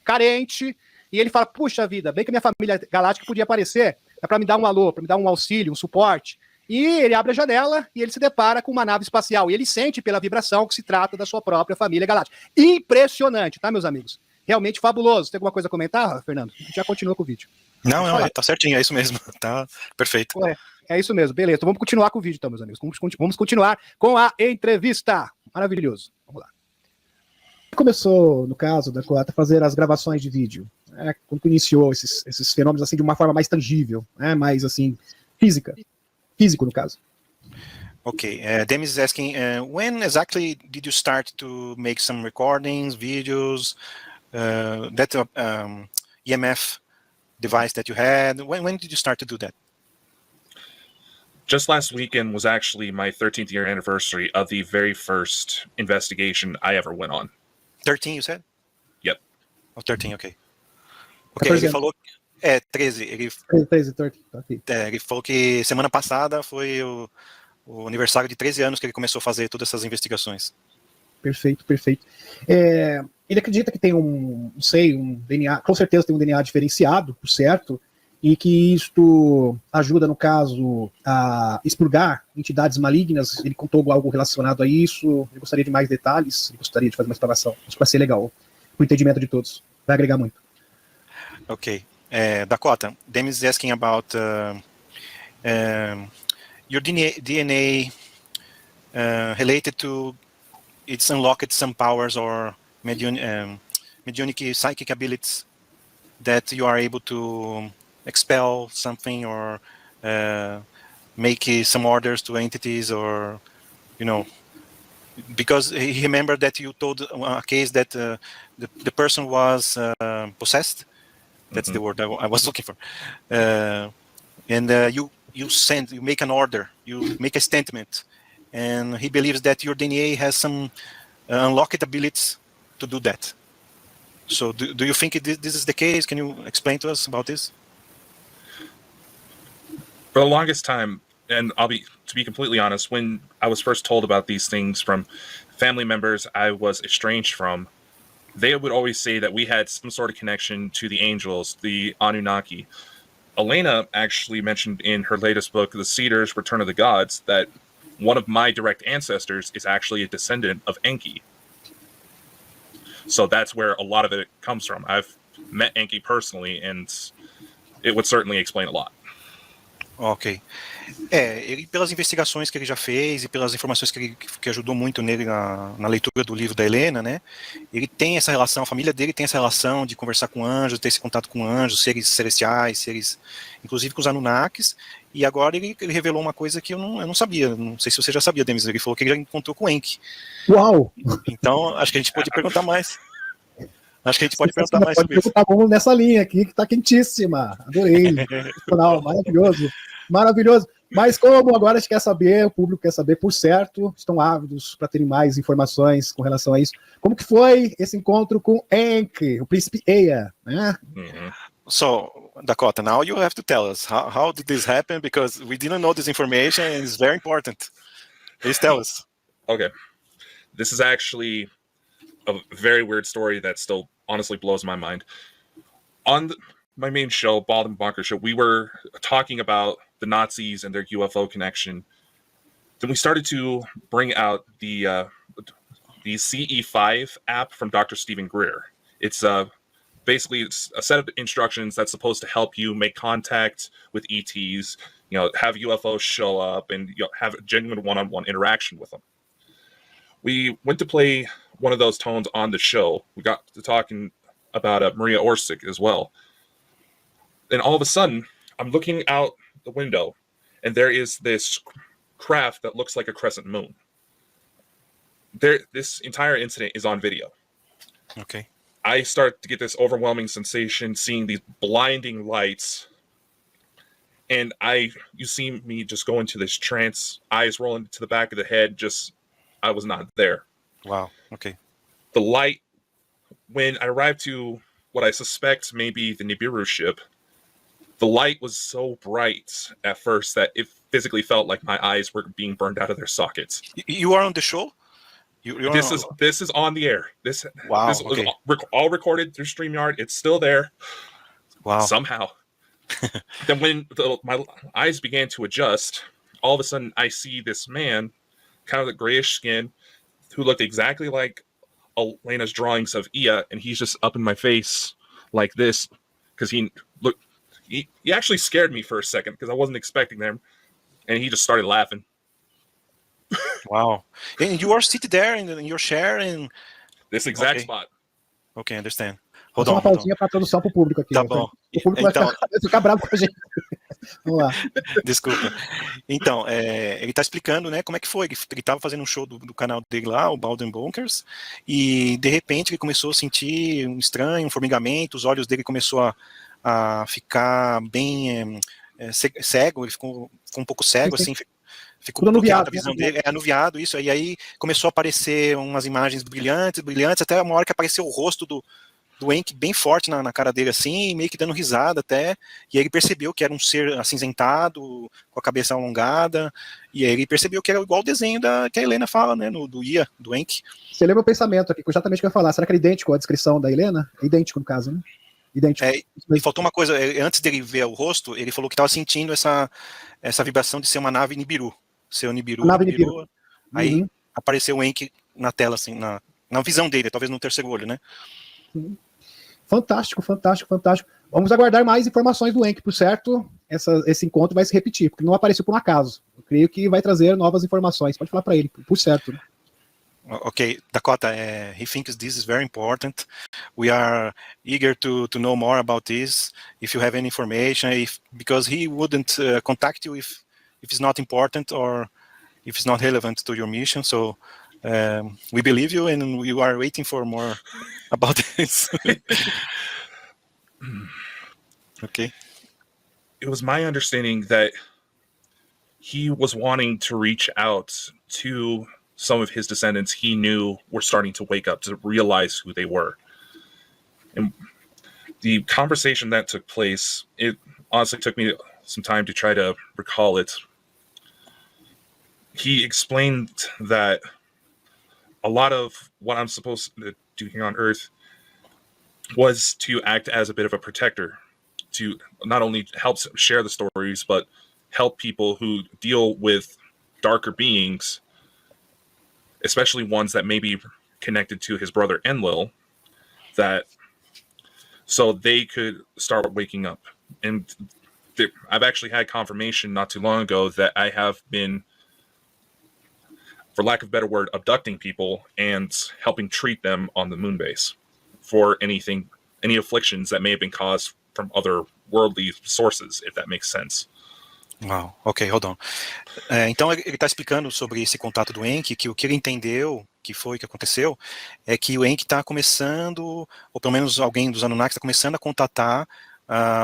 carente, e ele fala, puxa vida, bem que minha família galáctica podia aparecer, é para me dar um alô, para me dar um auxílio, um suporte. E ele abre a janela e ele se depara com uma nave espacial. E ele sente pela vibração que se trata da sua própria família galáctica. Impressionante, tá, meus amigos? Realmente fabuloso. Tem alguma coisa a comentar, Fernando? A gente já continua com o vídeo. Não, tá certinho, é isso mesmo. Tá perfeito. É isso mesmo, beleza. Então vamos continuar com o vídeo, então, meus amigos. Vamos continuar com a entrevista. Maravilhoso. Vamos lá. Começou, no caso, da Dakota, a fazer as gravações de vídeo. Quando iniciou esses fenômenos assim de uma forma mais tangível, mais assim, físico, no caso. Okay, Demis is asking, when exactly did you start to make some recordings, videos, that EMF device that you had? When did you start to do that? Just last weekend was actually my 13th year anniversary of the very first investigation I ever went on. 13, you said? Yep. Oh, 13, okay. Ok, ele falou... 13. Ele falou que semana passada foi o aniversário de 13 anos que ele começou a fazer todas essas investigações. Perfeito. Ele acredita que tem um DNA, com certeza tem um DNA diferenciado, por certo, e que isto ajuda, no caso, a expurgar entidades malignas. Ele contou algo relacionado a isso. Eu gostaria de mais detalhes, eu gostaria de fazer uma explanação. Acho que vai ser legal, para o entendimento de todos. Vai agregar muito. Ok. Dakota, Demis is asking about your DNA related to it's unlocked some powers or mediunic psychic abilities that you are able to expel something or make some orders to entities, or because he remembered that you told a case that the person was possessed. That's the word I was looking for. And you make an order, you make a statement, and he believes that your DNA has some unlocked abilities to do that. So do you think this is the case? Can you explain to us about this? For the longest time, and to be completely honest, when I was first told about these things from family members I was estranged from, they would always say that we had some sort of connection to the angels, the Anunnaki. Elena actually mentioned in her latest book, The Cedars, Return of the Gods, that one of my direct ancestors is actually a descendant of Enki. So that's where a lot of it comes from. I've met Enki personally, and it would certainly explain a lot. Ok. Ele, pelas investigações que ele já fez e pelas informações que ajudou muito nele na leitura do livro da Helena, né? Ele tem essa relação, a família dele tem essa relação de conversar com anjos, ter esse contato com anjos, seres celestiais, seres, inclusive com os Anunnakis. E agora ele revelou uma coisa que eu não sabia. Não sei se você já sabia, Demis. Ele falou que ele já encontrou com o Enki. Uau! Então, acho que a gente pode perguntar mais. Acho que a gente pode perguntar mais Pode sobre isso. perguntar como nessa linha aqui, que está quentíssima. Adorei. Maravilhoso. Maravilhoso. Mas como agora a gente quer saber, o público quer saber, por certo, estão ávidos para terem mais informações com relação a isso. Como que foi esse encontro com Enki, o príncipe Ea, né? Mhm. So, Dakota, now you have to tell us how did this happen, because we didn't know this information and it's very important. Please tell us. Okay. This is actually a very weird story that still honestly blows my mind. On my main show, Bald and Bonker Show, we were talking about the Nazis and their UFO connection. Then we started to bring out the CE5 app from Dr. Stephen Greer. It's basically it's a set of instructions that's supposed to help you make contact with ETs, have UFOs show up and have a genuine one-on-one interaction with them. We went to play one of those tones on the show. We got to talking about Maria Orsic as well. And all of a sudden, I'm looking out the window, and there is this craft that looks like a crescent moon. This entire incident is on video. Okay. I start to get this overwhelming sensation, seeing these blinding lights, and you see me just go into this trance, eyes rolling to the back of the head, I was not there. Wow. Okay. The light, when I arrived to what I suspect may be the Nibiru ship, the light was so bright at first that it physically felt like my eyes were being burned out of their sockets. You are on the show? This is on the air. Wow, This was all recorded through StreamYard. It's still there. Wow. Somehow. Then when my eyes began to adjust, all of a sudden I see this man, kind of the grayish skin, who looked exactly like Elena's drawings of Ea, and he's just up in my face like this because he actually scared me for a second because I wasn't expecting them, and he just started laughing. Wow. And you are seated there in your chair in This exact Okay. spot. Okay, understand. Vou Hold dar on. uma Hold on. pausinha para tradução para o público aqui. Tá né? bom. O público Então, vai ficar bravo com a gente. Vamos lá. desculpa. Então, ele está explicando, né, como é que foi. Ele estava fazendo um show do canal dele lá, o Bald and Bonkers, e de repente ele começou a sentir um estranho, um formigamento, os olhos dele começou a ficar bem cego, ele ficou um pouco cego, assim, ficou Tudo bloqueado anuviado, a visão né? dele, anuviado, isso, e aí começou a aparecer umas imagens brilhantes, até uma hora que apareceu o rosto do Enki bem forte na cara dele, assim, meio que dando risada até, e aí ele percebeu que era um ser acinzentado, com a cabeça alongada, e aí ele percebeu que era igual o desenho que a Helena fala, né, do Ea, do Enki. Você lembra o pensamento aqui, exatamente o que eu ia falar. Será que era idêntico à descrição da Helena? É idêntico, no caso, né? Idêntico. E faltou uma coisa, antes dele ver o rosto, ele falou que estava sentindo essa vibração de ser uma nave Nibiru. Ser o Nibiru. A nave Nibiru. Aí apareceu o Enki na tela, assim, na visão dele, talvez no terceiro olho, né? Fantástico, fantástico, fantástico. Vamos aguardar mais informações do Enki, por certo. Esse encontro vai se repetir, porque não apareceu por um acaso. Eu creio que vai trazer novas informações. Pode falar para ele, por certo. Né? Okay, Dakota, he thinks this is very important. We are eager to know more about this. If you have any information, because he wouldn't contact you if it's not important or if it's not relevant to your mission. So we believe you, and we are waiting for more about this. Okay. It was my understanding that he was wanting to reach out to some of his descendants he knew were starting to wake up, to realize who they were. And the conversation that took place, it honestly took me some time to try to recall it. He explained that a lot of what I'm supposed to do here on Earth was to act as a bit of a protector, to not only help share the stories, but help people who deal with darker beings, especially ones that may be connected to his brother Enlil, so they could start waking up. And I've actually had confirmation not too long ago that I have been, for lack of a better word, abducting people and helping treat them on the moon base for any afflictions that may have been caused from other worldly sources, if that makes sense. Uau, ok, hold on. Então ele está explicando sobre esse contato do Enki, que o que ele entendeu, que foi o que aconteceu, é que o Enki está começando, ou pelo menos alguém dos Anunnaki está começando a contatar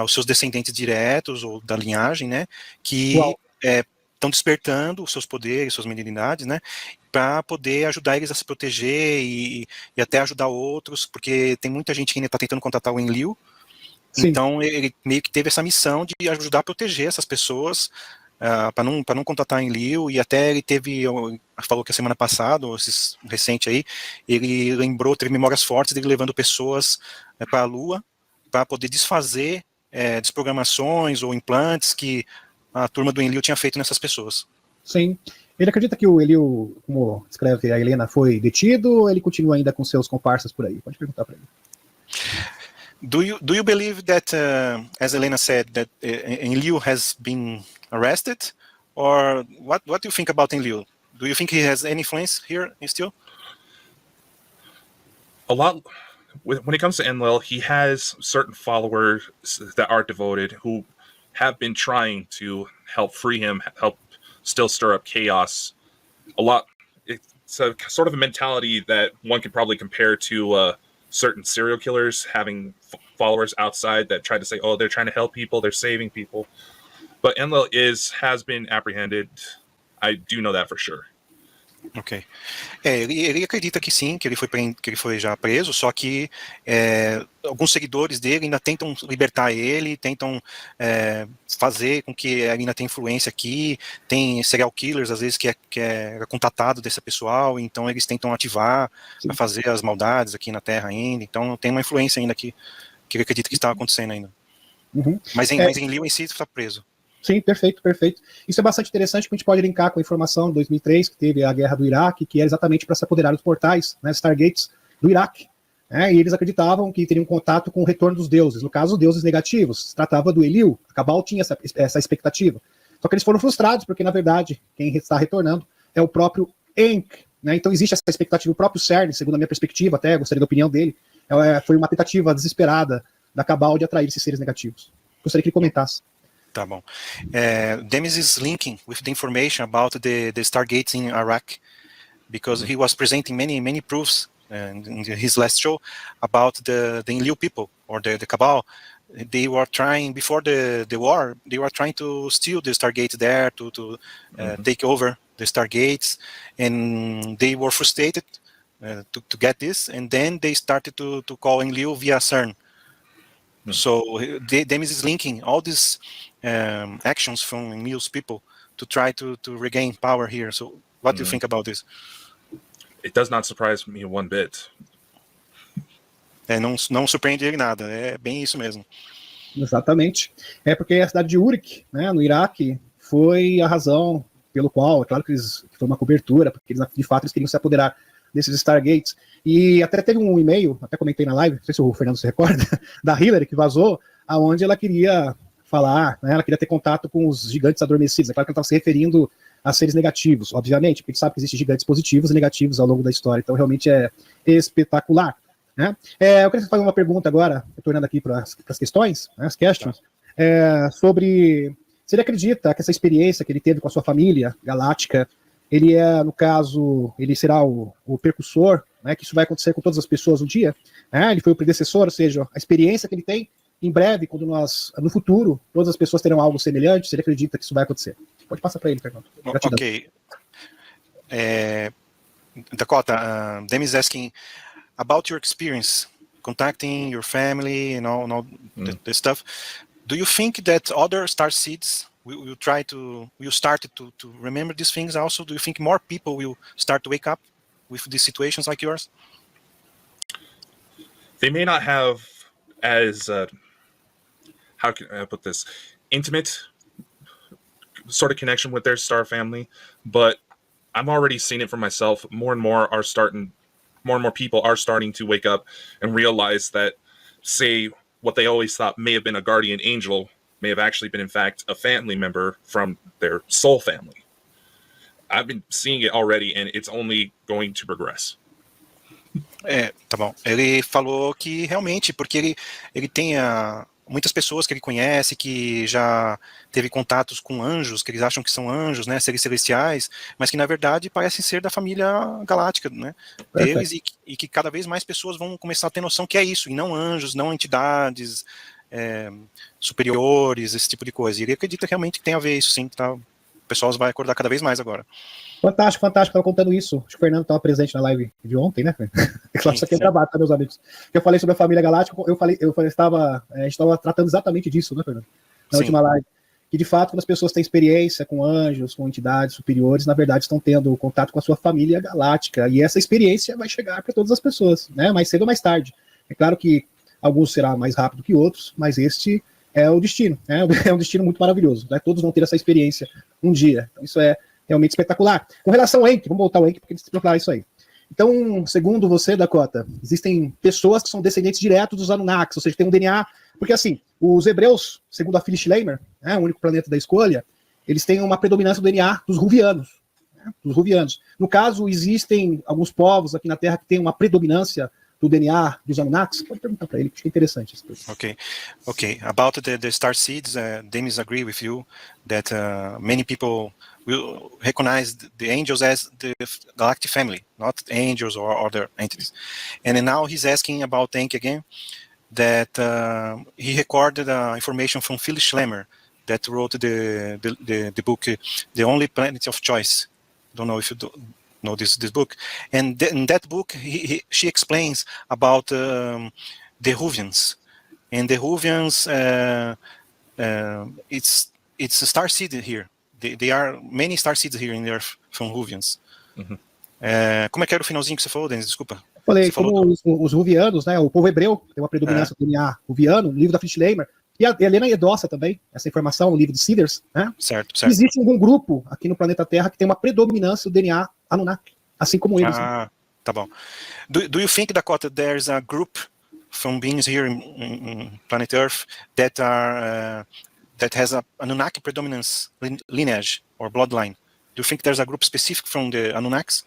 os seus descendentes diretos, ou da linhagem, né, que estão despertando os seus poderes, suas mediunidades, né, para poder ajudar eles a se proteger e até ajudar outros, porque tem muita gente que ainda está tentando contatar o Enlil. Sim. Então ele meio que teve essa missão de ajudar a proteger essas pessoas, para não contatar Enlil, e até ele falou que a semana passada, ou recente aí, ele teve memórias fortes dele levando pessoas para a Lua, para poder desfazer desprogramações ou implantes que a turma do Enlil tinha feito nessas pessoas. Sim. Ele acredita que o Enlil, como escreve a Helena, foi detido, ou ele continua ainda com seus comparsas por aí? Pode perguntar para ele. Do you believe that, as Elena said, that Enlil has been arrested, or what do you think about Enlil? Do you think he has any influence here still? A lot. When it comes to Enlil, he has certain followers that are devoted who have been trying to help free him, help still stir up chaos. A lot. It's a sort of a mentality that one could probably compare to certain serial killers having followers outside that try to say, oh, they're trying to help people, they're saving people. But Enlil has been apprehended. I do know that for sure. Ok. Ele acredita que sim, que ele foi já preso, só que alguns seguidores dele ainda tentam libertar ele, tentam fazer com que ele ainda tenha influência aqui, tem serial killers, às vezes, que é contatado desse pessoal, então eles tentam ativar para fazer as maldades aqui na Terra ainda, então tem uma influência ainda que ele acredita que está acontecendo ainda. Uhum. Mas Enlil em si está preso. Sim, perfeito, perfeito. Isso é bastante interessante, porque a gente pode linkar com a informação de 2003, que teve a guerra do Iraque, que era exatamente para se apoderar dos portais, né, Stargates, do Iraque. E eles acreditavam que teriam contato com o retorno dos deuses, no caso, deuses negativos. Se tratava do Enlil, a Cabal tinha essa expectativa. Só que eles foram frustrados, porque, na verdade, quem está retornando é o próprio Enki. Né? Então existe essa expectativa, o próprio CERN, segundo a minha perspectiva, até gostaria da opinião dele, foi uma tentativa desesperada da Cabal de atrair esses seres negativos. Gostaria que ele comentasse. Tá bom. Demis is linking with the information about the Stargates in Iraq, because he was presenting many proofs in his last show about the Enlil people, or the Cabal. They were trying, before the war, they were trying to steal the Stargates there, to take over the Stargates, and they were frustrated to get this, and then they started to call Enlil via CERN. So Demis is linking all these actions from Enlil's people to try to regain power here. So what do you think about this? It does not surprise me one bit. Não surpreende ele nada, é bem isso mesmo. Exatamente. É porque a cidade de Uruk, né, no Iraque, foi a razão pelo qual, é claro que foi uma cobertura, porque eles, de fato eles queriam se apoderar desses Stargates. E até teve um e-mail, até comentei na live, não sei se o Fernando se recorda, da Hillary, que vazou, aonde ela queria falar, né, ela queria ter contato com os gigantes adormecidos. É claro que ela estava se referindo a seres negativos, obviamente, porque a gente sabe que existem gigantes positivos e negativos ao longo da história, então realmente é espetacular. Né? Eu queria fazer uma pergunta agora, retornando aqui para as questões, né, as questions, sobre se ele acredita que essa experiência que ele teve com a sua família galáctica, ele no caso, ele será o precursor, né, que isso vai acontecer com todas as pessoas um dia, né, ele foi o predecessor, ou seja, a experiência que ele tem, em breve, quando no futuro, todas as pessoas terão algo semelhante, se ele acredita que isso vai acontecer. Pode passar para ele, Fernando. Ok. Dakota, Demis asking about your experience contacting your family and all the stuff. Do you think that other star seeds will start to remember these things also? Do you think more people will start to wake up with these situations like yours? They may not have as how can I put this, intimate sort of connection with their star family, but I'm already seeing it for myself. More and more people are starting to wake up and realize that, say, what they always thought may have been a guardian angel may have actually been, in fact, a family member from their soul family. I've been seeing it already, and it's only going to progress. Tá bom. Ele falou que realmente, porque ele tem muitas pessoas que ele conhece, que já teve contatos com anjos, que eles acham que são anjos, né, seres celestiais, mas que na verdade parecem ser da família galáctica, né, deles, e que cada vez mais pessoas vão começar a ter noção que é isso, e não anjos, não entidades superiores, esse tipo de coisa. E ele acredita realmente que tem a ver isso, sim, tá? O pessoal vai acordar cada vez mais agora. Fantástico, fantástico. Estava contando isso. Acho que o Fernando estava presente na live de ontem, né? Claro, isso aqui é gravado, tá, meus amigos? Eu falei sobre a família galáctica, a gente estava tratando exatamente disso, né, Fernando? Na última live. Que, de fato, quando as pessoas têm experiência com anjos, com entidades superiores, na verdade, estão tendo contato com a sua família galáctica. E essa experiência vai chegar para todas as pessoas, né? Mais cedo ou mais tarde. É claro que alguns será mais rápido que outros, mas este é o destino. Né? É um destino muito maravilhoso. Né? Todos vão ter essa experiência um dia. Então, isso é realmente espetacular. Com relação ao Enki, vamos voltar ao Enki, porque eles procuraram isso aí. Então, segundo você, Dakota, existem pessoas que são descendentes diretos dos Anunnakis, ou seja, tem um DNA, porque assim, os hebreus, segundo a Phyllis Schleimer, né, o único planeta da escolha, eles têm uma predominância do DNA dos Ruvianos. Né, dos Ruvianos. No caso, existem alguns povos aqui na Terra que têm uma predominância do DNA dos Anunnakis? Pode perguntar para ele, que acho que é interessante isso. Okay. About the star seeds, Demis agree with you that many people will recognize the angels as the galactic family, not angels or other entities. And then now he's asking about Enki again, that he recorded information from Phyllis Schlemmer that wrote the book, The Only Planet of Choice. Don't know if you know this book. And in that book, she explains about the Ruvians. And the Ruvians, it's a star seed here. They are many star seeds here in the Earth from Ruvians. Uhum. Como é que era o finalzinho que você falou, Denis? Desculpa. Eu falei, como os Ruvianos, né, o povo hebreu tem uma predominância do DNA Ruviano, no livro da Phyllis Schleimer, e a Helena endossa também essa informação no livro de Seeders, né? Certo. Existe um grupo aqui no planeta Terra que tem uma predominância do DNA Anunnaki, assim como eles. Tá bom. Do you think, Dakota, there's a group from beings here in planet Earth that has a Anunnaki predominance lineage or bloodline? Do you think there's a group specific from the Anunnakis?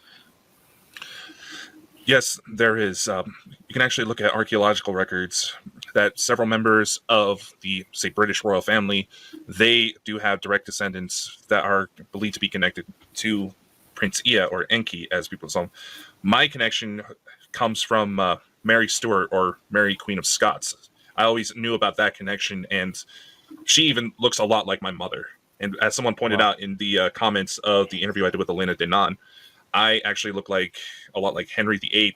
Yes, there is. You can actually look at archaeological records that several members of the, say, British royal family, they do have direct descendants that are believed to be connected to Prince Ea, or Enki, as people call him. My connection comes from Mary Stuart, or Mary Queen of Scots. I always knew about that connection, and she even looks a lot like my mother. And as someone pointed out in the comments of the interview I did with Elena Denon, I actually look like a lot like Henry VIII,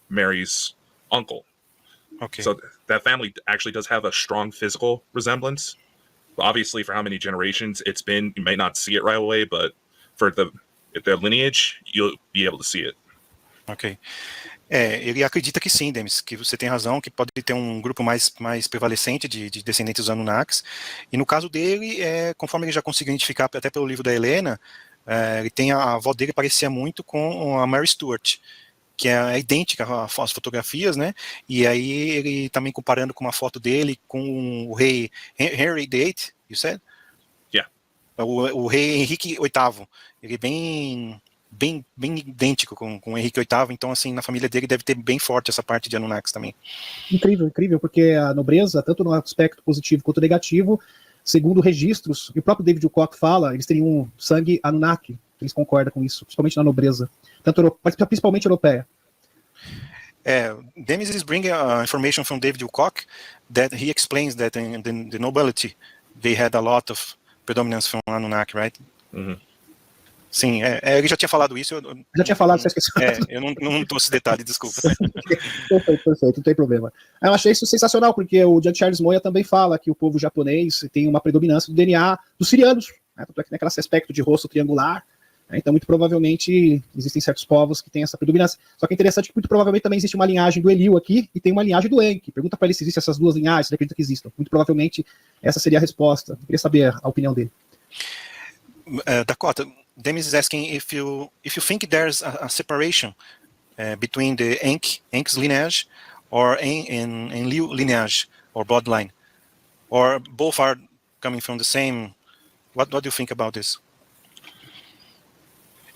Mary's uncle. Okay. So that family actually does have a strong physical resemblance. Obviously, for how many generations it's been, you may not see it right away, but for the lineage, you'll be able to see it. Ok. Ele acredita que sim, Demis, que você tem razão, que pode ter um grupo mais prevalecente de descendentes dos Anunnakis. E no caso dele, conforme ele já conseguiu identificar até pelo livro da Helena, ele tem a avó dele parecia muito com a Mary Stuart, que é idêntica às fotografias, né? E aí ele também comparando com uma foto dele com o rei Henry VIII, you said? Yeah. O rei Henrique VIII. Ele é bem idêntico com o Henrique VIII, então assim, na família dele deve ter bem forte essa parte de Anunnakis também. Incrível, porque a nobreza, tanto no aspecto positivo quanto negativo, segundo registros, e o próprio David Wilcock fala, eles teriam um sangue Anunnaki, eles concordam com isso, principalmente na nobreza, principalmente europeia. Demis is bringing information from David Wilcock that he explains that in the nobility they had a lot of predominance from Anunnaki, right? Mm-hmm. Sim, ele já tinha falado isso. Já tinha falado, você esqueceu. Eu não trouxe detalhe, desculpa. Perfeito, não tem problema. Eu achei isso sensacional, porque o John Charles Moya também fala que o povo japonês tem uma predominância do DNA dos sirianos, né? Tanto é que tem aquele aspecto de rosto triangular, né? Então muito provavelmente existem certos povos que têm essa predominância. Só que é interessante que muito provavelmente também existe uma linhagem do Enlil aqui e tem uma linhagem do Enki. Pergunta para ele se existem essas duas linhagens, ele acredita que existam. Muito provavelmente essa seria a resposta. Eu queria saber a opinião dele. Dakota, Demis is asking if you think there's a separation between the Enk's lineage or Enlil lineage or bloodline, or both are coming from the same. What do you think about this?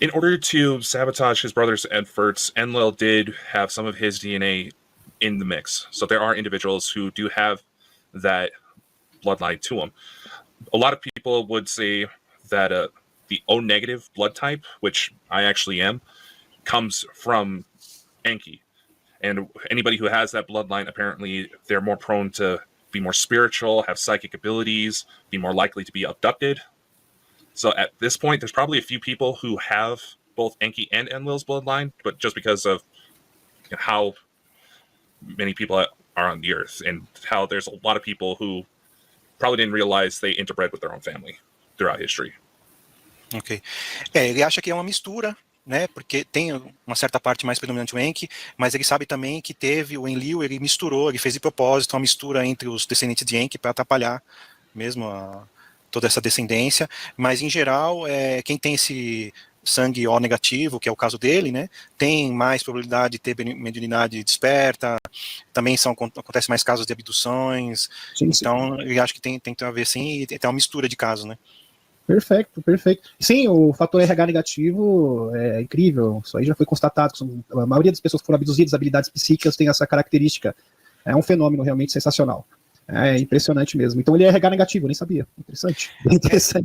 In order to sabotage his brother's efforts, Enlil did have some of his DNA in the mix. So there are individuals who do have that bloodline to them. A lot of people would say that the O negative blood type, which I actually am, comes from Enki. And anybody who has that bloodline, apparently they're more prone to be more spiritual, have psychic abilities, be more likely to be abducted. So at this point, there's probably a few people who have both Enki and Enlil's bloodline, but just because of how many people are on the earth and how there's a lot of people who probably didn't realize they interbred with their own family throughout history. Ok. Ele acha que é uma mistura, né? Porque tem uma certa parte mais predominante o Enki, mas ele sabe também que teve o Enlil, ele misturou, ele fez de propósito uma mistura entre os descendentes de Enki para atrapalhar mesmo toda essa descendência, mas em geral, quem tem esse sangue O negativo, que é o caso dele, né, tem mais probabilidade de ter mediunidade desperta, também acontece mais casos de abduções, Sim, então ele acha que tem a ver sim, e tem uma mistura de casos, né. Perfeito. Sim, o fator RH negativo é incrível, isso aí já foi constatado, a maioria das pessoas que foram abduzidas, habilidades psíquicas tem essa característica, é um fenômeno realmente sensacional. É impressionante mesmo. Então ele é RH negativo, eu nem sabia. Interessante. Você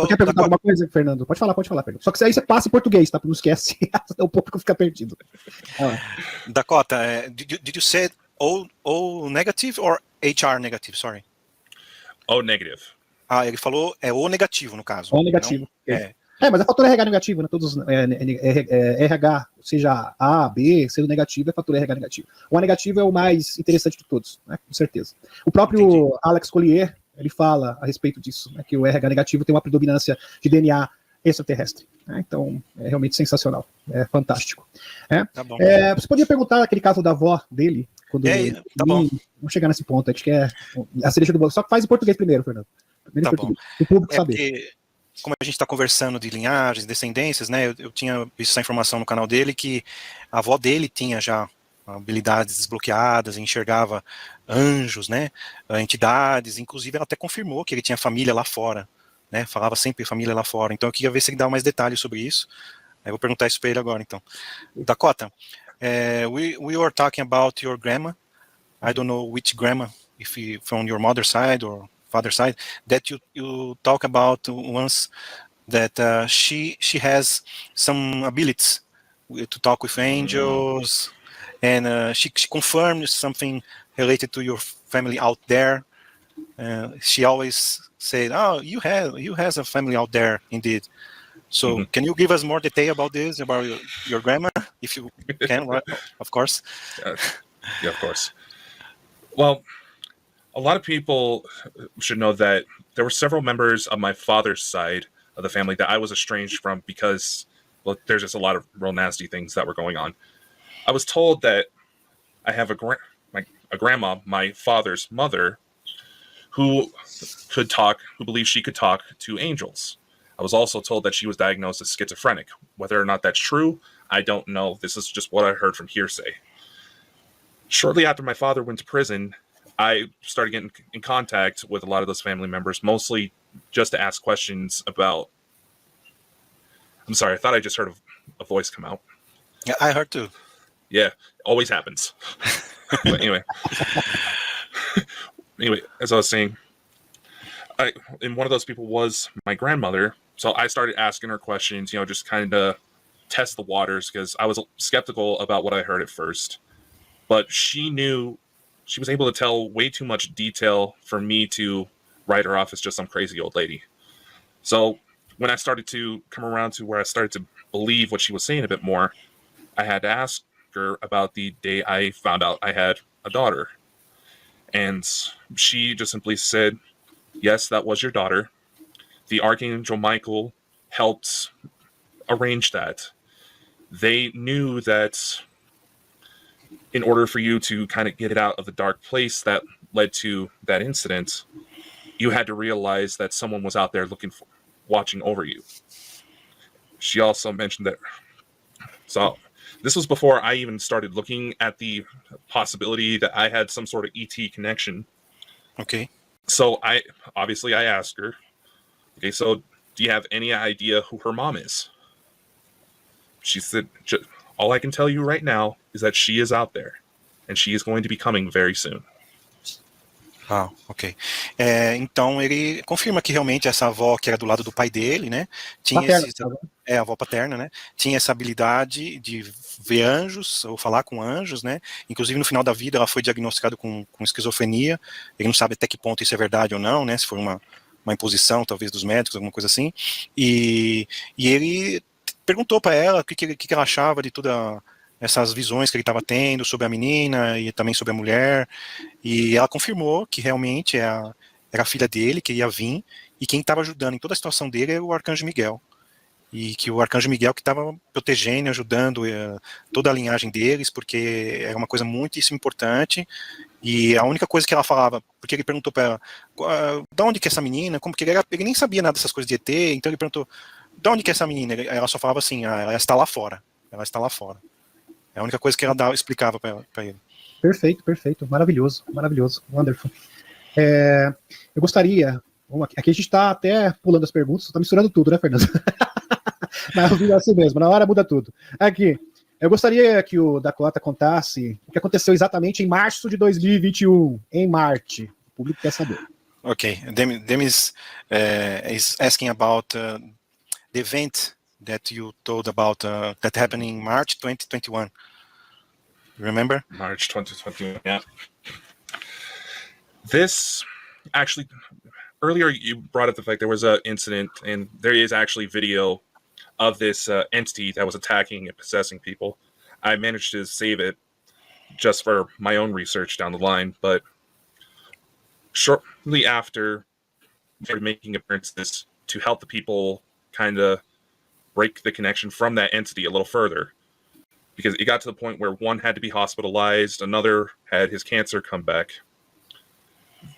quer perguntar alguma coisa, Fernando? Pode falar, Fernando. Só que aí você passa em português, tá? Não esquece. O público fica perdido. Dakota, did you say O negative or HR negative? Sorry. O negative. Ele falou O negativo, no caso. O negativo. Não? Mas é fator RH negativo, né? Todos RH, seja A, B, sendo negativo, é fator RH negativo. O A negativo é o mais interessante de todos, né? Com certeza. O próprio Entendi. Alex Collier, ele fala a respeito disso, né? Que o RH negativo tem uma predominância de DNA extraterrestre. Né? Então, é realmente sensacional. É fantástico. Tá bom. Você podia perguntar aquele caso da avó dele? Quando tá bom. Vamos chegar nesse ponto, acho que é a cereja do bolo. Só que faz em português primeiro, Fernando. Primeiro Tá em português. O público saber. Porque, como a gente está conversando de linhagens, descendências, né, eu tinha visto essa informação no canal dele, que a avó dele tinha já habilidades desbloqueadas, enxergava anjos, né, entidades, inclusive ela até confirmou que ele tinha família lá fora, né, falava sempre família lá fora, então eu queria ver se ele dá mais detalhes sobre isso, eu vou perguntar isso para ele agora, então. Dakota, we were talking about your grandma, I don't know which grandma, if from your mother's side or father's side, that you talk about once, that she has some abilities to talk with angels, and she confirmed something related to your family out there. She always said, "Oh, you have a family out there, indeed." So, can you give us more detail about this, about your grandma, if you can, of course? Yeah, of course. Well, a lot of people should know that there were several members of my father's side of the family that I was estranged from because, well, there's just a lot of real nasty things that were going on. I was told that I have a grandma, my father's mother, who believed she could talk to angels. I was also told that she was diagnosed as schizophrenic. Whether or not that's true, I don't know. This is just what I heard from hearsay. Shortly after my father went to prison, I started getting in contact with a lot of those family members, mostly just to ask questions about... I'm sorry, I thought I just heard a voice come out. Yeah, I heard too. Yeah, always happens. But anyway, as I was saying, and one of those people was my grandmother. So I started asking her questions, just kind of test the waters, because I was skeptical about what I heard at first. But she was able to tell way too much detail for me to write her off as just some crazy old lady. So when I started to come around to where I started to believe what she was saying a bit more, I had to ask her about the day I found out I had a daughter. And she just simply said, yes, that was your daughter. The Archangel Michael helped arrange that. They knew that in order for you to kind of get it out of the dark place that led to that incident, you had to realize that someone was out there watching over you. She also mentioned that, so this was before I even started looking at the possibility that I had some sort of ET connection. Okay. So I asked her, okay, so do you have any idea who her mom is? She said, all I can tell you right now is that she is out there, and she is going to be coming very soon. Ah, ok. Então ele confirma que realmente essa avó que era do lado do pai dele, né, tinha Paterna. a avó paterna, né, tinha essa habilidade de ver anjos ou falar com anjos, né. Inclusive no final da vida ela foi diagnosticada com esquizofrenia. Ele não sabe até que ponto isso é verdade ou não, né, se foi uma imposição talvez dos médicos, alguma coisa assim. E ele perguntou para ela o que ela achava de toda essas visões que ele estava tendo sobre a menina e também sobre a mulher, e ela confirmou que realmente era a filha dele, que ia vir, e quem estava ajudando em toda a situação dele era o Arcanjo Miguel, e que o Arcanjo Miguel que estava protegendo, ajudando toda a linhagem deles, porque era uma coisa muitíssimo importante, e a única coisa que ela falava, porque ele perguntou para ela, de onde que é essa menina, como que ele nem sabia nada dessas coisas de ET, então ele perguntou, de onde que é essa menina? Ela só falava assim, ela está lá fora, ela está lá fora. É a única coisa que ela explicava para ele. Perfeito. Maravilhoso. Wonderful. Eu gostaria... Aqui a gente está até pulando as perguntas, está misturando tudo, né, Fernando? Mas é assim mesmo, na hora muda tudo. Aqui, eu gostaria que o Dakota contasse o que aconteceu exatamente em março de 2021, em Marte. O público quer saber. Okay, Demis is asking about the event that you told about that happened in March 2021. Remember? March 2021, yeah. This, actually, earlier you brought up the fact there was an incident, and there is actually video of this entity that was attacking and possessing people. I managed to save it just for my own research down the line, but shortly after, I started making appearances to help the people kind of break the connection from that entity a little further, because it got to the point where one had to be hospitalized, another had his cancer come back.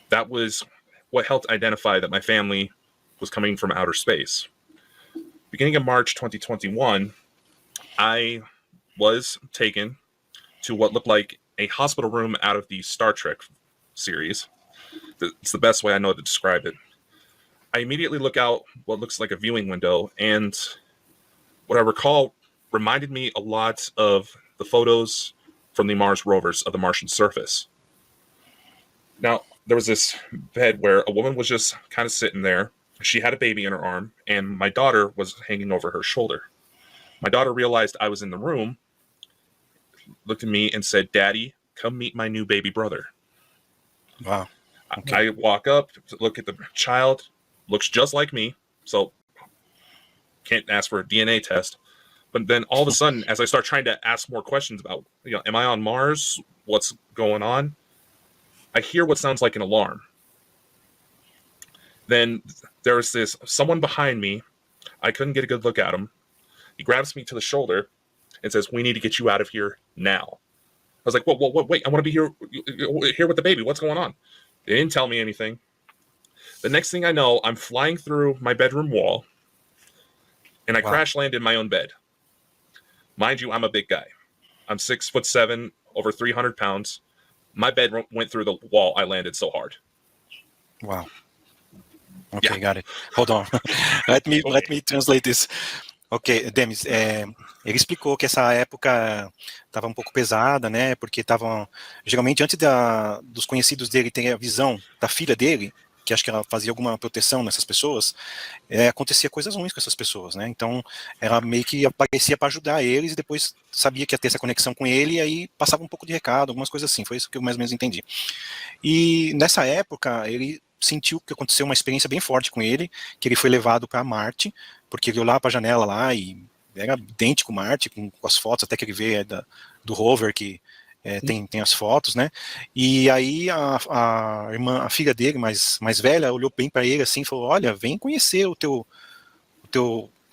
That was what helped identify that my family was coming from outer space. Beginning of March 2021, I was taken to what looked like a hospital room out of the Star Trek series. It's the best way I know to describe it. I immediately look out what looks like a viewing window, and what I recall reminded me a lot of the photos from the Mars rovers of the Martian surface. Now, there was this bed where a woman was just kind of sitting there. She had a baby in her arm, and my daughter was hanging over her shoulder. My daughter realized I was in the room, looked at me and said, "Daddy, come meet my new baby brother." Wow. Okay. I walk up, look at the child, looks just like me, so can't ask for a DNA test. But then all of a sudden, as I start trying to ask more questions about, am I on Mars? What's going on? I hear what sounds like an alarm. Then there's someone behind me. I couldn't get a good look at him. He grabs me to the shoulder and says, "We need to get you out of here now." I was like, wait, I want to be here with the baby. What's going on? They didn't tell me anything. The next thing I know, I'm flying through my bedroom wall, and I crash land in my own bed. Mind you, I'm a big guy. I'm 6'7", over 300 pounds. My bed went through the wall. I landed so hard. Wow. Okay, got it. Hold on. let me translate this. Ok, Demis, ele explicou que essa época estava um pouco pesada, né, porque estavam, geralmente antes dos conhecidos dele terem a visão da filha dele, que acho que ela fazia alguma proteção nessas pessoas, acontecia coisas ruins com essas pessoas, né, então ela meio que aparecia para ajudar eles e depois sabia que ia ter essa conexão com ele e aí passava um pouco de recado, algumas coisas assim, foi isso que eu mais ou menos entendi. E nessa época ele sentiu que aconteceu uma experiência bem forte com ele, que ele foi levado para Marte, porque ele olhava lá para a janela lá e era idêntico Marte, com as fotos até que ele vê do rover, que tem as fotos, né, e aí a filha dele, mais velha, olhou bem para ele assim e falou, olha, vem conhecer o teu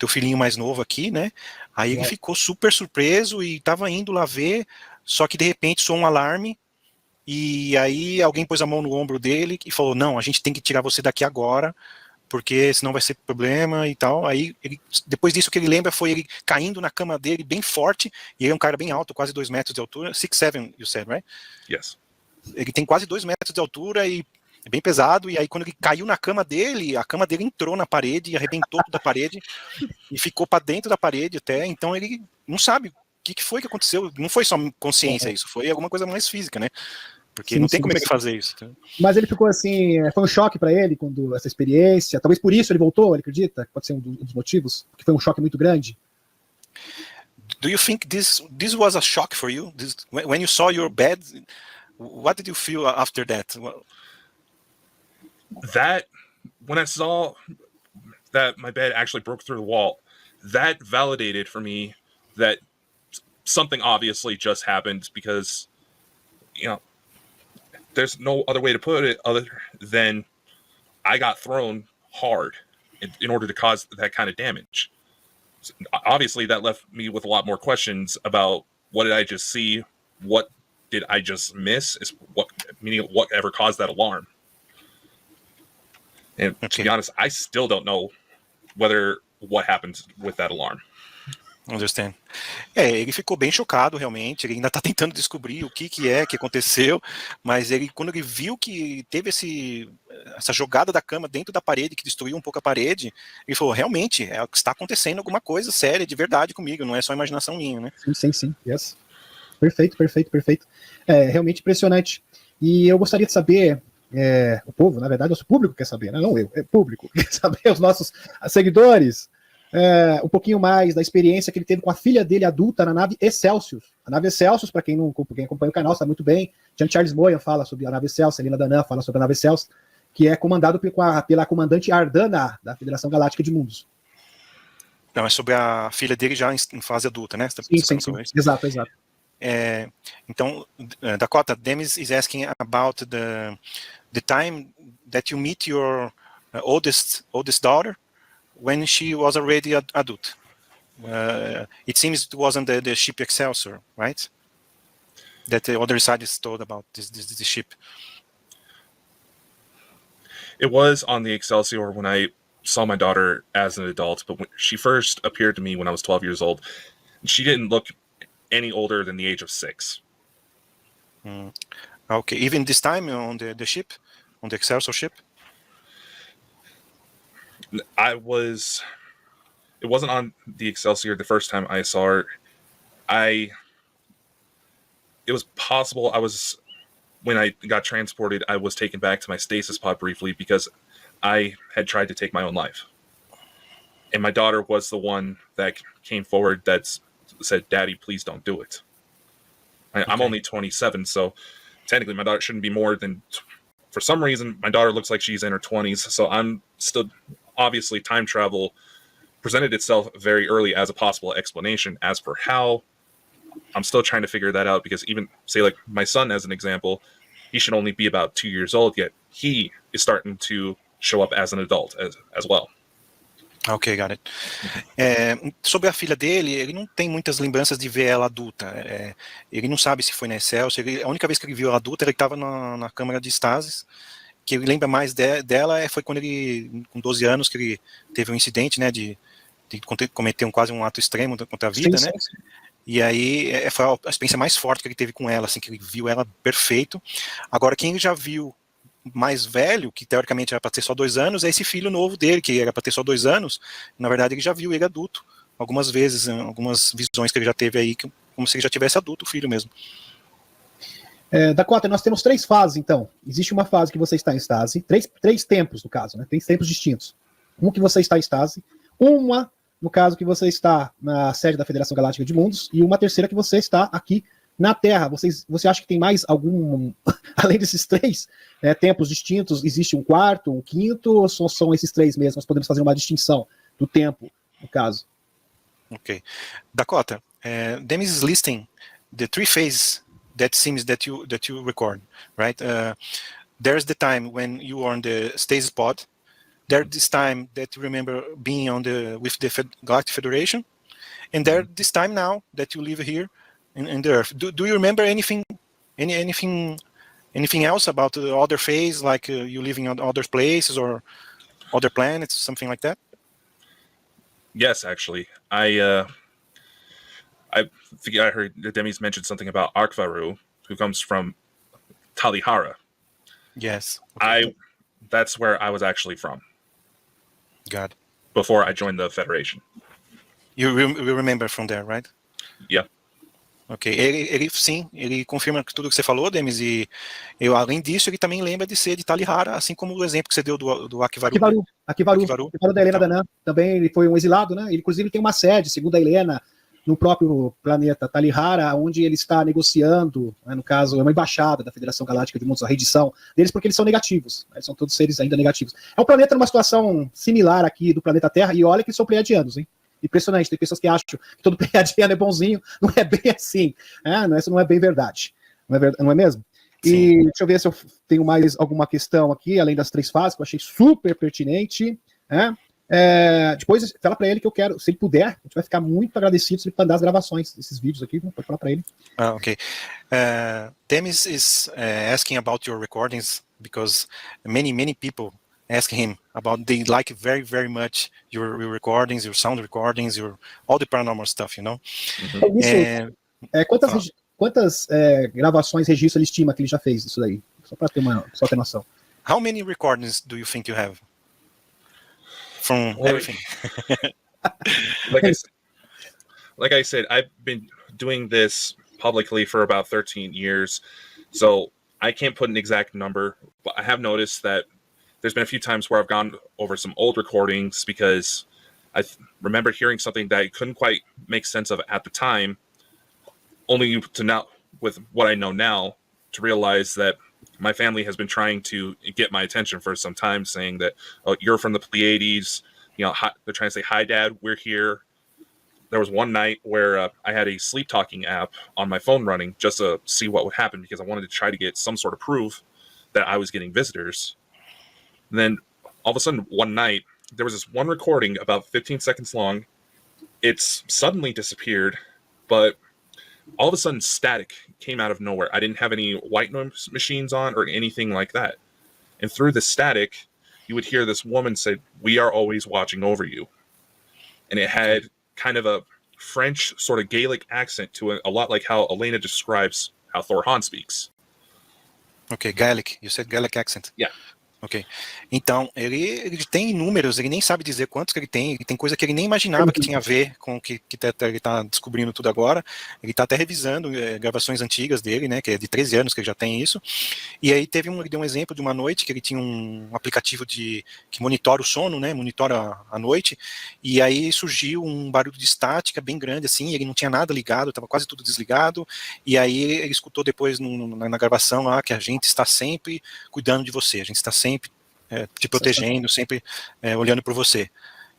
filhinho mais novo aqui, né, aí ele ficou super surpreso e estava indo lá ver, só que de repente soou um alarme, e aí alguém pôs a mão no ombro dele e falou, não, a gente tem que tirar você daqui agora, porque senão vai ser problema e tal. Aí, depois disso, o que ele lembra foi ele caindo na cama dele bem forte, e ele é um cara bem alto, quase 2 metros de altura, 6'7", you said, right? Yes. Ele tem quase 2 metros de altura e bem pesado, e aí quando ele caiu na cama dele, a cama dele entrou na parede e arrebentou toda a parede e ficou para dentro da parede até, então ele não sabe o que foi que aconteceu, não foi só consciência isso, foi alguma coisa mais física, né? Porque não tem como ele fazer isso. Tá? Mas ele ficou assim, foi um choque para ele quando essa experiência, talvez por isso ele voltou, ele acredita? Pode ser um dos motivos, porque foi um choque muito grande. Do you think this was a shock for you? When you saw your bed, what did you feel after that? That, when I saw that my bed actually broke through the wall, that validated for me that something obviously just happened, because, you know, there's no other way to put it other than I got thrown hard in order to cause that kind of damage. So obviously, that left me with a lot more questions about what did I just see? What did I just miss? Meaning whatever caused that alarm. And to be honest, I still don't know what happened with that alarm. Understand. Ele ficou bem chocado, realmente, ele ainda está tentando descobrir o que aconteceu, mas quando ele viu que teve essa jogada da cama dentro da parede, que destruiu um pouco a parede, ele falou, realmente, está acontecendo alguma coisa séria, de verdade comigo, não é só imaginação minha, né? Sim, yes. Perfeito. Realmente impressionante. E eu gostaria de saber, o povo, na verdade, o público quer saber, né? Não eu, é o público, quer saber, os nossos seguidores, um pouquinho mais da experiência que ele teve com a filha dele adulta na nave Excelsior. A nave Excelsior, para quem acompanha o canal, sabe muito bem, Jean-Charles Moyan fala sobre a nave Excelsior, Helena Danan fala sobre a nave Excelsior, que é comandado pela comandante Ardana, da Federação Galáctica de Mundos. Não, é sobre a filha dele já em fase adulta, né? Sim. Exato. Então, Dakota, Demis is asking about the time that you meet your oldest daughter when she was already adult. It seems it wasn't the ship Excelsior, right? That the other side is told about this ship. It was on the Excelsior when I saw my daughter as an adult, but when she first appeared to me when I was 12 years old, she didn't look any older than the age of 6. Okay, even this time on the ship, on the Excelsior ship? It wasn't on the Excelsior the first time I saw her. It was possible when I got transported, I was taken back to my stasis pod briefly because I had tried to take my own life. And my daughter was the one that came forward that said, "Daddy, please don't do it." I'm only 27, so technically my daughter shouldn't be more than, for some reason, my daughter looks like she's in her 20s, so I'm still, obviously time travel presented itself very early as a possible explanation. As for how, I'm still trying to figure that out, because even, say, like my son as an example, he should only be about 2 years old, yet he is starting to show up as an adult as well. Ok, got it. Sobre a filha dele, ele não tem muitas lembranças de ver ela adulta. Ele não sabe se foi na Excelsior. A única vez que ele viu ela adulta, ele estava na câmara de estasis. Que ele lembra mais dela foi quando ele, com 12 anos, que ele teve um incidente, né, de cometer quase um ato extremo contra a vida, né? Sim. E aí foi a experiência mais forte que ele teve com ela, assim, que ele viu ela perfeito. Agora, quem ele já viu mais velho, que teoricamente era para ter só 2 anos, é esse filho novo dele, que era para ter só 2 anos. Na verdade, ele já viu ele adulto algumas vezes, algumas visões que ele já teve aí, como se ele já tivesse adulto, o filho mesmo. Dakota, nós temos 3 fases, então. Existe uma fase que você está em estase, 3 tempos, no caso, né? 3 tempos distintos. Um que você está em estase, uma, no caso, que você está na sede da Federação Galáctica de Mundos, e uma terceira que você está aqui na Terra. Você acha que tem mais algum, além desses 3 tempos distintos, existe um quarto, um quinto, ou são esses 3 mesmo? Nós podemos fazer uma distinção do tempo, no caso. Ok. Dakota, Demis is listing the 3 phases that seems that you record, right? There's the time when you are on the stasis pod. There's this time that you remember being with the Galactic Federation, and there's this time now that you live here in the Earth. Do you remember anything else about the other phase, like you living on other places or other planets, something like that? Yes, actually, I think I heard Demis mention something about Arkvaru, who comes from Talihara. Yes. Okay. That's where I was actually from Got it. before I joined the Federation. You remember from there, right? Yeah. Ok, ele confirma tudo que você falou, Demis, e além disso, ele também lembra de ser de Talihara, assim como o exemplo que você deu do Akivaru. Akivaru da Helena Danan, também ele foi um exilado, né? Ele, inclusive, tem uma sede, segundo a Helena, no próprio planeta Talihara, onde ele está negociando, né, no caso, é uma embaixada da Federação Galáctica de Mundos, a redição deles, porque eles são negativos, né, eles são todos seres ainda negativos. É um planeta numa situação similar aqui do planeta Terra, e olha que são pleiadianos, hein? Impressionante, tem pessoas que acham que todo pleiadiano é bonzinho, não é bem assim, né? Isso não é bem verdade, não é mesmo? E Sim. deixa eu ver se eu tenho mais alguma questão aqui, além das 3 fases, que eu achei super pertinente, né? Depois, fala para ele que eu quero, se ele puder, a gente vai ficar muito agradecido se ele mandar as gravações desses vídeos aqui, pode falar para ele. Okay. Demis is asking about your recordings because many people ask him about, they like very, very much your recordings, your sound recordings, all the paranormal stuff, you know? Quantas gravações, registro ele estima que ele já fez isso daí? Só para ter noção. How many recordings do you think you have? From everything. Like I said, I've been doing this publicly for about 13 years, so I can't put an exact number, but I have noticed that there's been a few times where I've gone over some old recordings because I remember hearing something that I couldn't quite make sense of at the time, only to now, with what I know now, to realize that my family has been trying to get my attention for some time, saying that, oh, you're from the Pleiades, you know, they're trying to say, hi, Dad, we're here. There was one night where I had a sleep talking app on my phone running just to see what would happen because I wanted to try to get some sort of proof that I was getting visitors. And then all of a sudden, one night, there was this one recording about 15 seconds long. It's suddenly disappeared, but all of a sudden static came out of nowhere. I didn't have any white noise machines on or anything like that. And through the static, you would hear this woman say, "We are always watching over you." And it had kind of a French sort of Gaelic accent to it, a lot like how Elena describes how Thor Han speaks. Okay, Gaelic. You said Gaelic accent. Yeah. Ok. Então, ele tem números, ele nem sabe dizer quantos que ele tem coisa que ele nem imaginava que tinha a ver com o que ele está descobrindo tudo agora. Ele está até revisando gravações antigas dele, né, que é de 13 anos que ele já tem isso. E aí ele deu um exemplo de uma noite que ele tinha um aplicativo que monitora o sono, né, monitora a noite, e aí surgiu um barulho de estática bem grande, assim, ele não tinha nada ligado, estava quase tudo desligado, e aí ele escutou depois na gravação lá que a gente está sempre cuidando de você, a gente está sempre te protegendo, sempre olhando por você.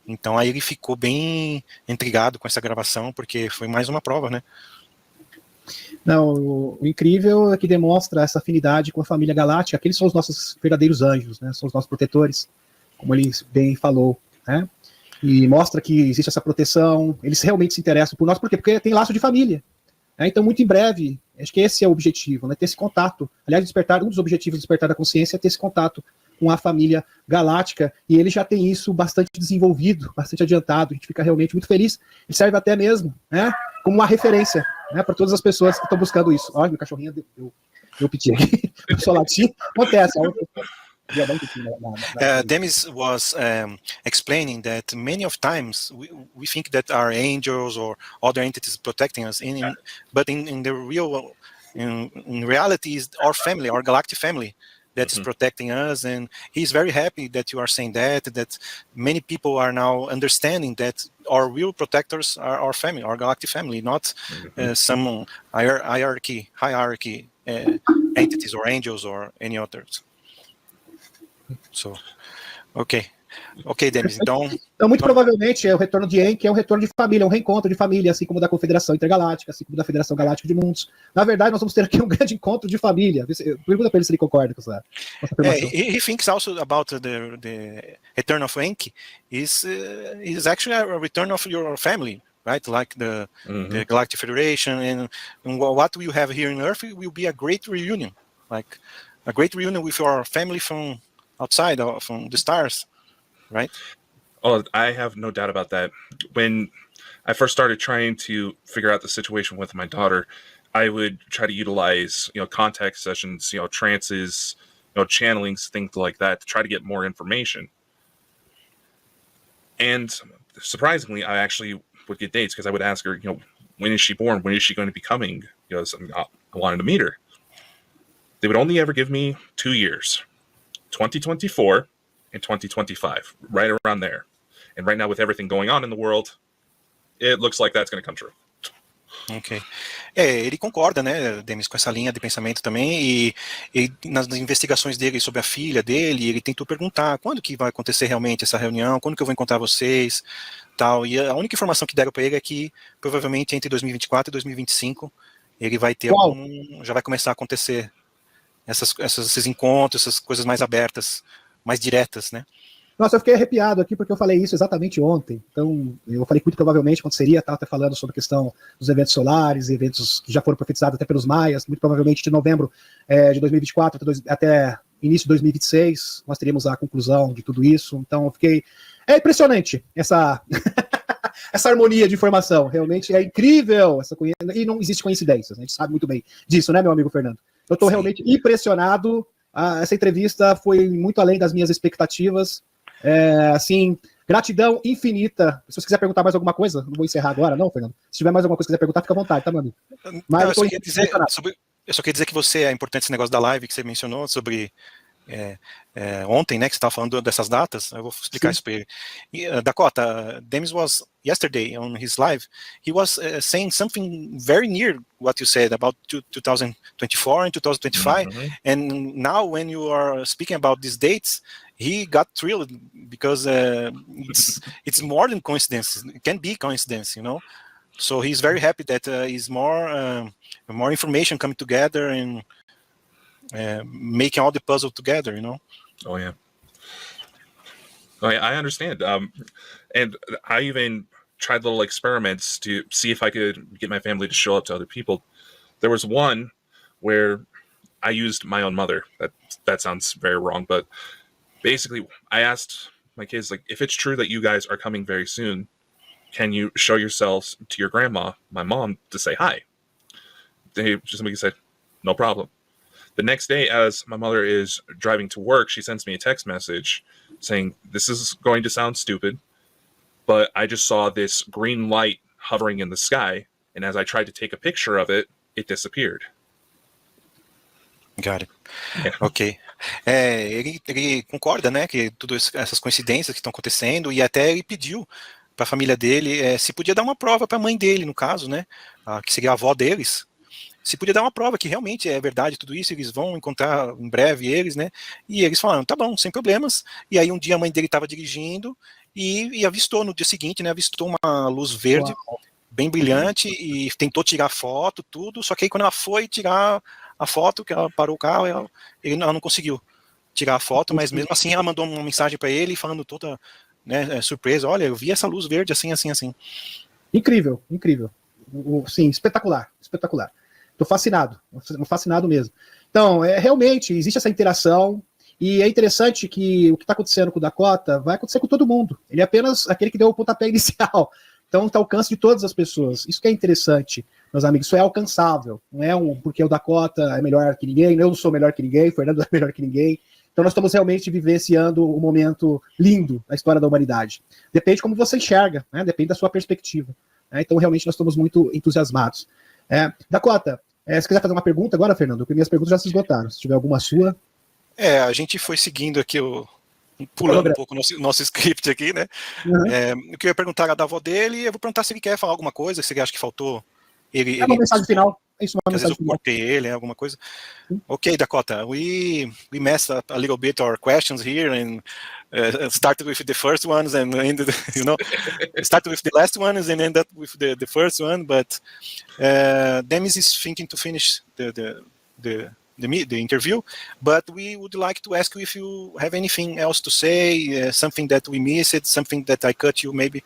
Então aí ele ficou bem intrigado com essa gravação, porque foi mais uma prova, né? Não, o incrível é que demonstra essa afinidade com a família galáctica, que eles são os nossos verdadeiros anjos, né? São os nossos protetores, como ele bem falou, né? E mostra que existe essa proteção, eles realmente se interessam por nós, por quê? Porque tem laço de família. Então, muito em breve, acho que esse é o objetivo, né? Ter esse contato. Aliás, um dos objetivos do Despertar da Consciência é ter esse contato com a família galáctica, e ele já tem isso bastante desenvolvido, bastante adiantado, a gente fica realmente muito feliz. Ele serve até mesmo, né, como uma referência, né, para todas as pessoas que estão buscando isso. Olha, meu cachorrinho deu piti aqui, eu só lati, acontece. Demis was explaining that many of times we think that our angels or other entities protecting us, but in the real, in reality, is our family, our galactic family that is protecting us, and he's very happy that you are saying that many people are now understanding that our real protectors are our family, our galactic family, not some hierarchy entities or angels or any others. So, ok, Demis, então muito provavelmente é o retorno de Enki, é um retorno de família, um reencontro de família, assim como da Confederação Intergaláctica, assim como da Federação Galáctica de Mundos. Na verdade, nós vamos ter aqui um grande encontro de família. Pergunta para ele se ele concorda com essa afirmação. He thinks also about the return of Enki is actually a return of your family, right? Like the Galactic Federation, and what we have here on Earth will be a great reunion, like a great reunion with your family from outside, from the stars, right? Oh, I have no doubt about that. When I first started trying to figure out the situation with my daughter, I would try to utilize, contact sessions, trances, channelings, things like that, to try to get more information. And surprisingly, I actually would get dates, because I would ask her, when is she born? When is she going to be coming? I wanted to meet her. They would only ever give me 2 years, 2024 and 2025, right around there. And right now, with everything going on in the world, it looks like that's going to come true. Ok. Ele concorda, né, Demis, com essa linha de pensamento também, e nas investigações dele sobre a filha dele, ele tentou perguntar quando que vai acontecer realmente essa reunião, quando que eu vou encontrar vocês, tal, e a única informação que deram para ele é que provavelmente entre 2024 e 2025 ele vai ter já vai começar a acontecer esses encontros, essas coisas mais abertas, mais diretas, né? Nossa, eu fiquei arrepiado aqui porque eu falei isso exatamente ontem. Então, eu falei que muito provavelmente aconteceria, estava até falando sobre a questão dos eventos solares, eventos que já foram profetizados até pelos maias, muito provavelmente de novembro de 2024 até início de 2026, nós teríamos a conclusão de tudo isso. Então, eu fiquei... É impressionante essa essa harmonia de informação. Realmente é incrível. E não existe coincidências. A gente sabe muito bem disso, né, meu amigo Fernando? Eu estou realmente impressionado. Essa entrevista foi muito além das minhas expectativas. Assim, gratidão infinita. Se você quiser perguntar mais alguma coisa, não vou encerrar agora, não, Fernando. Se tiver mais alguma coisa que quiser perguntar, fica à vontade, tá, meu amigo? Mas não, eu só queria dizer que é importante esse negócio da live que você mencionou sobre ontem, né, que você estava falando dessas datas. Eu vou explicar isso para ele. Dakota, Demis was yesterday on his live. He was saying something very near what you said about 2024 and 2025. And now when you are speaking about these dates, he got thrilled because it's more than coincidence. It can be coincidence, So he's very happy that is more information coming together and making all the puzzle together, Oh yeah. I understand. And I even tried little experiments to see if I could get my family to show up to other people. There was one where I used my own mother. That sounds very wrong, but basically I asked my kids, like, if it's true that you guys are coming very soon, can you show yourselves to your grandma, my mom, to say hi? Somebody said, no problem. The next day, as my mother is driving to work, she sends me a text message saying, this is going to sound stupid, but I just saw this green light hovering in the sky, and as I tried to take a picture of it, it disappeared. Got it. Yeah. Ok. Ele concorda, né, que todas essas coincidências que estão acontecendo, e até ele pediu para a família dele se podia dar uma prova para a mãe dele, no caso, né, que seria a avó deles, se podia dar uma prova que realmente é verdade tudo isso, eles vão encontrar em breve eles, né, e eles falaram, tá bom, sem problemas. E aí um dia a mãe dele estava dirigindo e avistou no dia seguinte, né, avistou uma luz verde bem brilhante e tentou tirar foto, tudo, só que aí quando ela foi tirar a foto, que ela parou o carro, ela não conseguiu tirar a foto, mas mesmo assim ela mandou uma mensagem para ele falando toda, né, surpresa, olha, eu vi essa luz verde assim, assim, assim. Incrível, incrível. Sim, espetacular, espetacular. Tô fascinado mesmo. Então, realmente, existe essa interação, e é interessante que o que está acontecendo com o Dakota vai acontecer com todo mundo. Ele é apenas aquele que deu o pontapé inicial. Então, está ao alcance de todas as pessoas. Isso que é interessante, meus amigos. Isso é alcançável. Não é porque o Dakota é melhor que ninguém, eu não sou melhor que ninguém, o Fernando é melhor que ninguém. Então, nós estamos realmente vivenciando um momento lindo da história da humanidade. Depende de como você enxerga, né? Depende da sua perspectiva. Então, realmente, nós estamos muito entusiasmados. Dakota, se quiser fazer uma pergunta agora, Fernando, porque minhas perguntas já se esgotaram. Se tiver alguma sua. A gente foi seguindo aqui, pulando um pouco o nosso script aqui, né? Eu queria perguntar da avó dele, e eu vou perguntar se ele quer falar alguma coisa, se ele acha que faltou. Uma mensagem final. É isso, uma às vezes eu cortei ele, alguma coisa. Ok, Dakota, we messed up a little bit our questions here and started with the first ones and ended, started with the last ones and ended with the first one, but Demis is thinking to finish the interview, but we would like to ask you if you have anything else to say, something that we missed, something that I cut you maybe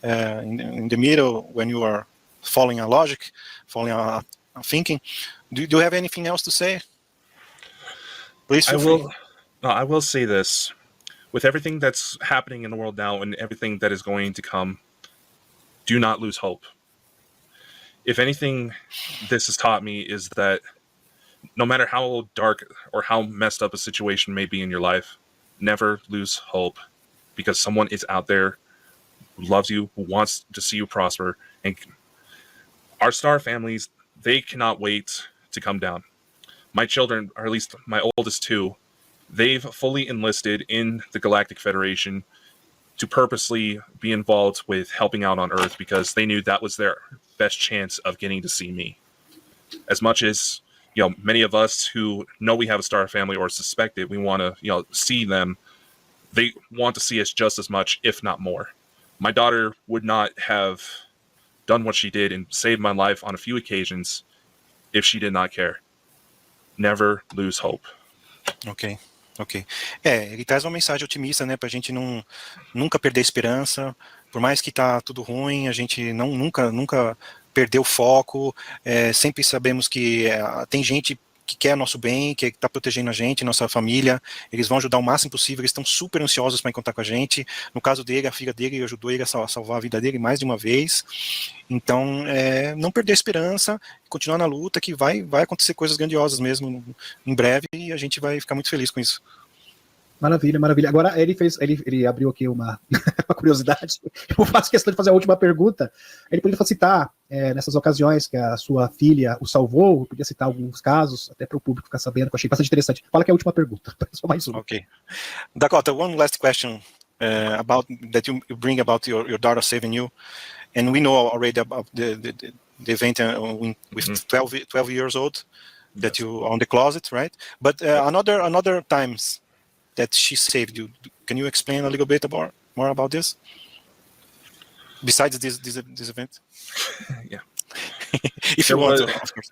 in the middle when you are following a logic, following a thinking. Do you have anything else to say? Please. I will say this. With everything that's happening in the world now and everything that is going to come, do not lose hope. If anything, this has taught me is that no matter how dark or how messed up a situation may be in your life, never lose hope, because someone is out there who loves you, who wants to see you prosper. And our star families, they cannot wait to come down. My children, or at least my oldest two, they've fully enlisted in the Galactic Federation to purposely be involved with helping out on Earth, because they knew that was their best chance of getting to see me. As much as, many of us who know we have a star family or suspect it, we want to, see them, they want to see us just as much, if not more. My daughter would not have done what she did and saved my life on a few occasions if she did not care. Never lose hope. Ok. Ele traz uma mensagem otimista, né, pra gente nunca perder a esperança, por mais que tá tudo ruim, a gente nunca perder o foco, sempre sabemos que tem gente que quer nosso bem, que está protegendo a gente, nossa família, eles vão ajudar o máximo possível, eles estão super ansiosos para encontrar com a gente. No caso dele, a filha dele ajudou ele a salvar a vida dele mais de uma vez. Então, não perder a esperança, continuar na luta, que vai acontecer coisas grandiosas mesmo em breve, e a gente vai ficar muito feliz com isso. Maravilha, maravilha. Agora ele abriu aqui uma curiosidade. Eu faço questão de fazer a última pergunta. Ele podia citar nessas ocasiões que a sua filha o salvou, podia citar alguns casos, até para o público ficar sabendo, que eu achei bastante interessante. Fala que é a última pergunta. Só mais uma. Ok. Dakota, one last question about that you bring about your daughter saving you, and we know already about the event with 12 years old that you on the closet, right? But another times that she saved you. Can you explain a little bit more about this? Besides this event? Yeah. If you want to, of course.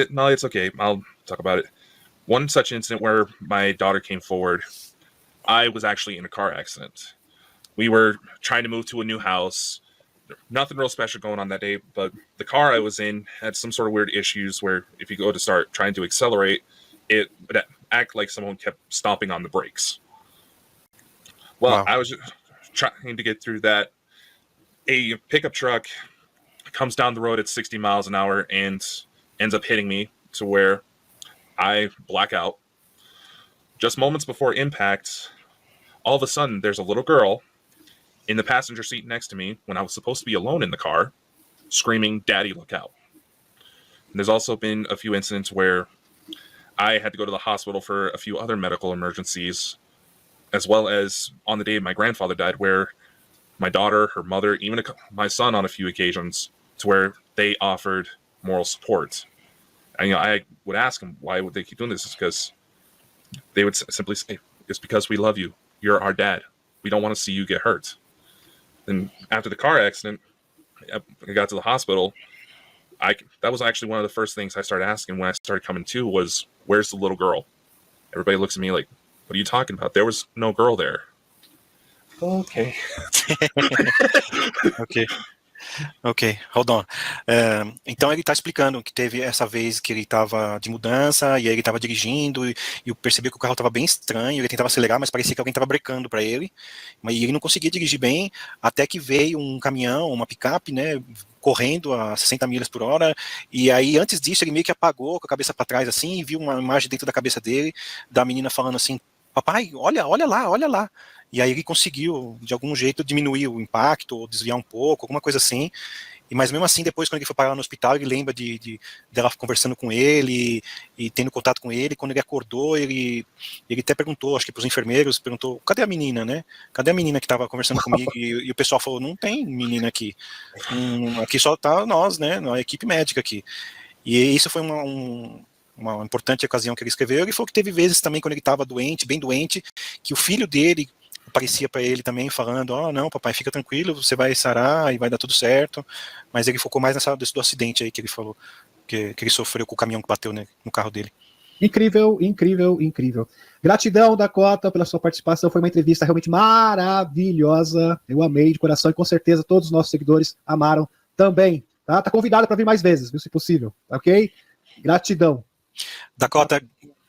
No, it's okay. I'll talk about it. One such incident where my daughter came forward, I was actually in a car accident. We were trying to move to a new house. Nothing real special going on that day, but the car I was in had some sort of weird issues where if you go to start trying to accelerate, it would act like someone kept stomping on the brakes. Well, Wow. I was just trying to get through that. A pickup truck comes down the road at 60 miles an hour and ends up hitting me to where I black out. Just moments before impact, all of a sudden, there's a little girl in the passenger seat next to me when I was supposed to be alone in the car, screaming, "Daddy, look out." And there's also been a few incidents where I had to go to the hospital for a few other medical emergencies, as well as on the day my grandfather died, where my daughter, her mother, even my son on a few occasions, to where they offered moral support. And I would ask them, why would they keep doing this? It's because they would simply say, it's because we love you. You're our dad. We don't want to see you get hurt. And after the car accident, I got to the hospital. That was actually one of the first things I started asking when I started coming to was, where's the little girl? Everybody looks at me like, what are you talking about? There was no girl there. Okay. Ok, hold on. Então ele está explicando que teve essa vez que ele estava de mudança e aí ele estava dirigindo e eu percebi que o carro estava bem estranho, ele tentava acelerar, mas parecia que alguém estava brecando para ele, mas ele não conseguia dirigir bem, até que veio um caminhão, uma picape, né, correndo a 60 milhas por hora, e aí antes disso ele meio que apagou com a cabeça para trás assim, e viu uma imagem dentro da cabeça dele, da menina falando assim, papai, olha lá. E aí ele conseguiu, de algum jeito, diminuir o impacto, ou desviar um pouco, alguma coisa assim. Mas mesmo assim, depois, quando ele foi parar no hospital, ele lembra dela conversando com ele e tendo contato com ele. Quando ele acordou, ele até perguntou, acho que para os enfermeiros, perguntou, cadê a menina, né? Cadê a menina que estava conversando comigo? E o pessoal falou, não tem menina aqui. Aqui só tá nós, né? A equipe médica aqui. E isso foi uma importante ocasião que ele escreveu. Ele falou que teve vezes também, quando ele estava doente, bem doente, que o filho dele aparecia para ele também falando, não, papai, fica tranquilo, você vai sarar e vai dar tudo certo, mas ele focou mais do acidente aí que ele falou, que ele sofreu com o caminhão que bateu no carro dele. Incrível. Gratidão, Dakota, pela sua participação, foi uma entrevista realmente maravilhosa, eu amei de coração e com certeza todos os nossos seguidores amaram também, tá convidado para vir mais vezes, viu, se possível, ok? Gratidão. Dakota,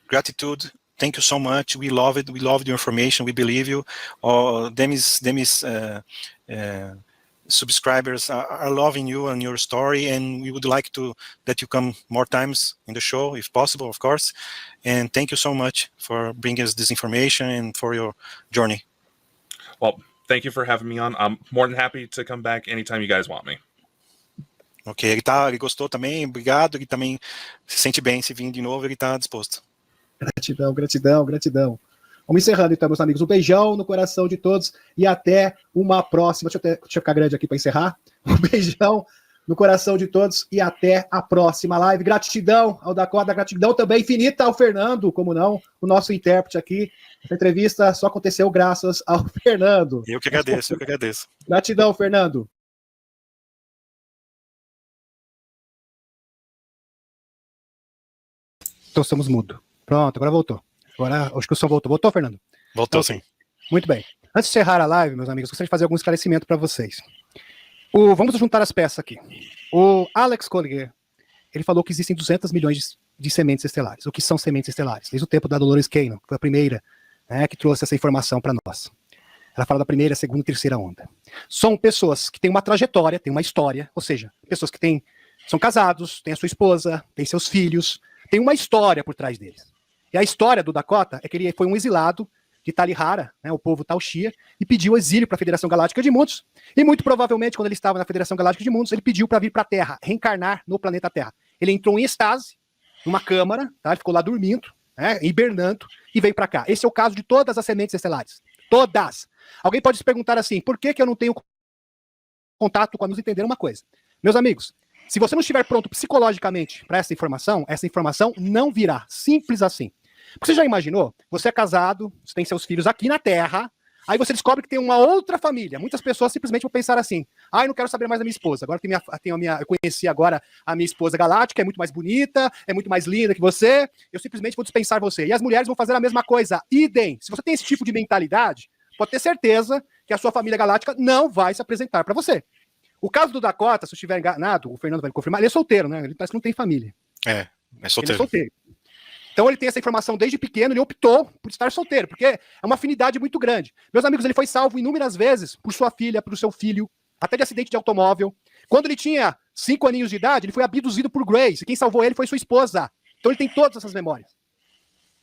gratitude. Thank you so much. We love it. We love the information. We believe you. Them is subscribers are loving you and your story, and we would like that you come more times in the show, if possible, of course. And thank you so much for bringing us this information and for your journey. Well, thank you for having me on. I'm more than happy to come back anytime you guys want me. Ok, ele gostou também, obrigado, ele também se sente bem se vir de novo, ele está disposto. Gratidão, gratidão, gratidão. Vamos encerrando então, meus amigos. Um beijão no coração de todos e até uma próxima. Deixa eu ficar grande aqui para encerrar. Um beijão no coração de todos e até a próxima live. Gratidão ao Dakota, gratidão também infinita ao Fernando, como não, o nosso intérprete aqui. Essa entrevista só aconteceu graças ao Fernando. Eu que agradeço, eu que agradeço. Gratidão, Fernando. Então estamos mudo. Pronto, agora voltou. Agora acho que o som voltou. Voltou, Fernando? Voltou, então, sim. Muito bem. Antes de encerrar a live, meus amigos, gostaria de fazer algum esclarecimento para vocês. Vamos juntar as peças aqui. O Alex Collier, ele falou que existem 200 milhões de sementes estelares. O que são sementes estelares? Desde o tempo da Dolores Cannon, que foi a primeira, né, que trouxe essa informação para nós. Ela fala da primeira, segunda e terceira onda. São pessoas que têm uma trajetória, têm uma história, ou seja, pessoas que são casados, têm a sua esposa, têm seus filhos, tem uma história por trás deles. E a história do Dakota é que ele foi um exilado de Talihara, né, o povo Tauxia, e pediu exílio para a Federação Galáctica de Mundos. E muito provavelmente, quando ele estava na Federação Galáctica de Mundos, ele pediu para vir para a Terra, reencarnar no planeta Terra. Ele entrou em estase, numa câmara, tá? Ele ficou lá dormindo, né, hibernando, e veio para cá. Esse é o caso de todas as sementes estelares. Todas. Alguém pode se perguntar assim, por que eu não tenho contato com a nos entender uma coisa? Meus amigos, se você não estiver pronto psicologicamente para essa informação não virá. Simples assim. Você já imaginou? Você é casado, você tem seus filhos aqui na Terra, aí você descobre que tem uma outra família. Muitas pessoas simplesmente vão pensar assim, eu não quero saber mais da minha esposa. Agora eu conheci agora a minha esposa galáctica, é muito mais bonita, é muito mais linda que você, eu simplesmente vou dispensar você. E as mulheres vão fazer a mesma coisa. Idem. Se você tem esse tipo de mentalidade, pode ter certeza que a sua família galáctica não vai se apresentar para você. O caso do Dakota, se eu estiver enganado, o Fernando vai me confirmar, ele é solteiro, né? Ele parece que não tem família. É solteiro. Ele é solteiro. Então ele tem essa informação desde pequeno, ele optou por estar solteiro, porque é uma afinidade muito grande. Meus amigos, ele foi salvo inúmeras vezes por sua filha, por seu filho, até de acidente de automóvel. Quando ele tinha 5 aninhos de idade, ele foi abduzido por Grace, e quem salvou ele foi sua esposa. Então ele tem todas essas memórias.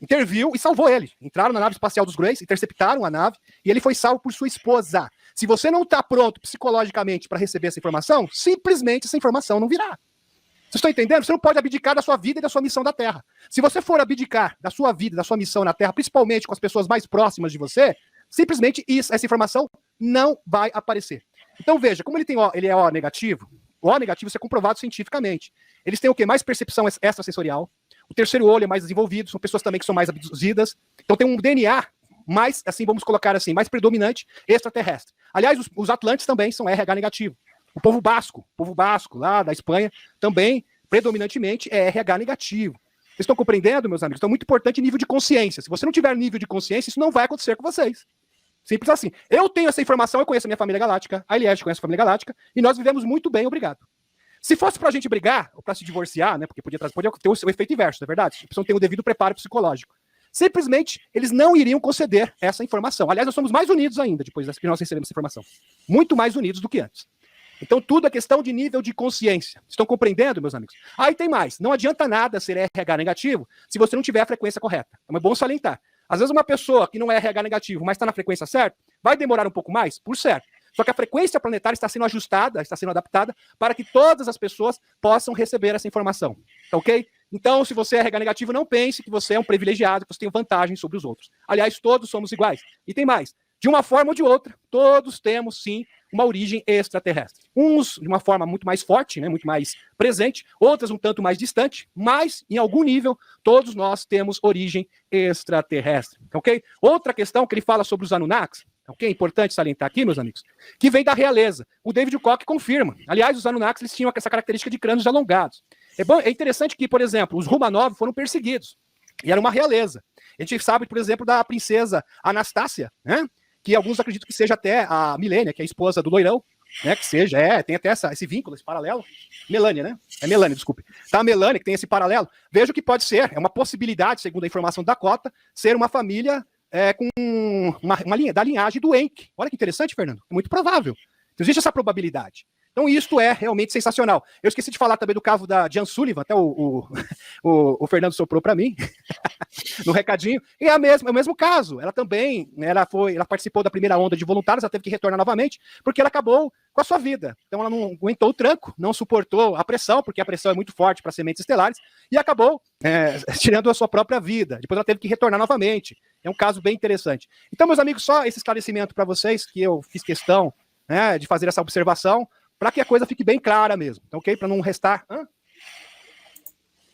Interviu e salvou ele. Entraram na nave espacial dos Grace, interceptaram a nave, e ele foi salvo por sua esposa. Se você não está pronto psicologicamente para receber essa informação, simplesmente essa informação não virá. Vocês estão entendendo? Você não pode abdicar da sua vida e da sua missão da Terra. Se você for abdicar da sua vida, da sua missão na Terra, principalmente com as pessoas mais próximas de você, simplesmente essa informação não vai aparecer. Então veja, como ele é O negativo, o O negativo isso é comprovado cientificamente. Eles têm o quê? Mais percepção extrasensorial. O terceiro olho é mais desenvolvido, são pessoas também que são mais abduzidas. Então tem um DNA mais, assim, vamos colocar assim, mais predominante extraterrestre. Aliás, os Atlantes também são RH negativo. O povo basco, lá da Espanha, também, predominantemente, é RH negativo. Vocês estão compreendendo, meus amigos? Então é muito importante nível de consciência. Se você não tiver nível de consciência, isso não vai acontecer com vocês. Simples assim. Eu tenho essa informação, eu conheço a minha família galáctica, a Eliette conhece a família galáctica, e nós vivemos muito bem, obrigado. Se fosse pra gente brigar, ou pra se divorciar, né, porque podia ter o efeito inverso, não é verdade? A pessoa tem o devido preparo psicológico. Simplesmente, eles não iriam conceder essa informação. Aliás, nós somos mais unidos ainda, depois que nós recebemos essa informação. Muito mais unidos do que antes. Então, tudo é questão de nível de consciência. Estão compreendendo, meus amigos? Aí tem mais. Não adianta nada ser RH negativo se você não tiver a frequência correta. Então, é bom salientar. Às vezes, uma pessoa que não é RH negativo, mas está na frequência certa, vai demorar um pouco mais, por certo. Só que a frequência planetária está sendo ajustada, está sendo adaptada para que todas as pessoas possam receber essa informação. Tá ok? Então, se você é RH negativo, não pense que você é um privilegiado, que você tem vantagem sobre os outros. Aliás, todos somos iguais. E tem mais. De uma forma ou de outra, todos temos, sim, uma origem extraterrestre. Uns de uma forma muito mais forte, né, muito mais presente, outras um tanto mais distante, mas, em algum nível, todos nós temos origem extraterrestre. Ok? Outra questão que ele fala sobre os Anunnakis, ok? É importante salientar aqui, meus amigos, que vem da realeza. O David Koch confirma. Aliás, os Anunnakis eles tinham essa característica de crânios alongados. É interessante que, por exemplo, os Romanov foram perseguidos. E era uma realeza. A gente sabe, por exemplo, da princesa Anastácia, né? Que alguns acreditam que seja até a Milênia, que é a esposa do loirão, né? Que seja, tem até esse vínculo, esse paralelo. Melânia, né? É Melânia, desculpe. Tá a Melânia, que tem esse paralelo. Veja o que pode ser. É uma possibilidade, segundo a informação da Dakota, ser uma família com uma linha, da linhagem do Enki. Olha que interessante, Fernando. É muito provável. Existe essa probabilidade. Então, isto é realmente sensacional. Eu esqueci de falar também do caso da Jan Sullivan, até o Fernando soprou para mim, no recadinho, e é o mesmo caso. Ela também, ela participou da primeira onda de voluntários, ela teve que retornar novamente, porque ela acabou com a sua vida. Então, ela não aguentou o tranco, não suportou a pressão, porque a pressão é muito forte para sementes estelares, e acabou tirando a sua própria vida. Depois ela teve que retornar novamente. É um caso bem interessante. Então, meus amigos, só esse esclarecimento para vocês, que eu fiz questão, né, de fazer essa observação, para que a coisa fique bem clara mesmo, ok? Para não restar...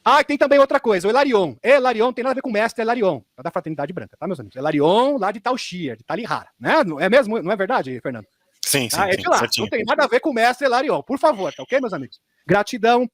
Ah, e tem também outra coisa, o Elarion. Elarion tem nada a ver com o mestre Elarion, é da Fraternidade Branca, tá, meus amigos? Elarion, lá de Talshir, de Talihara, né? É mesmo? Não é verdade, Fernando? Sim, sim, É de lá, certinho. não tem nada a ver com o mestre Elarion, por favor, tá ok, meus amigos? Gratidão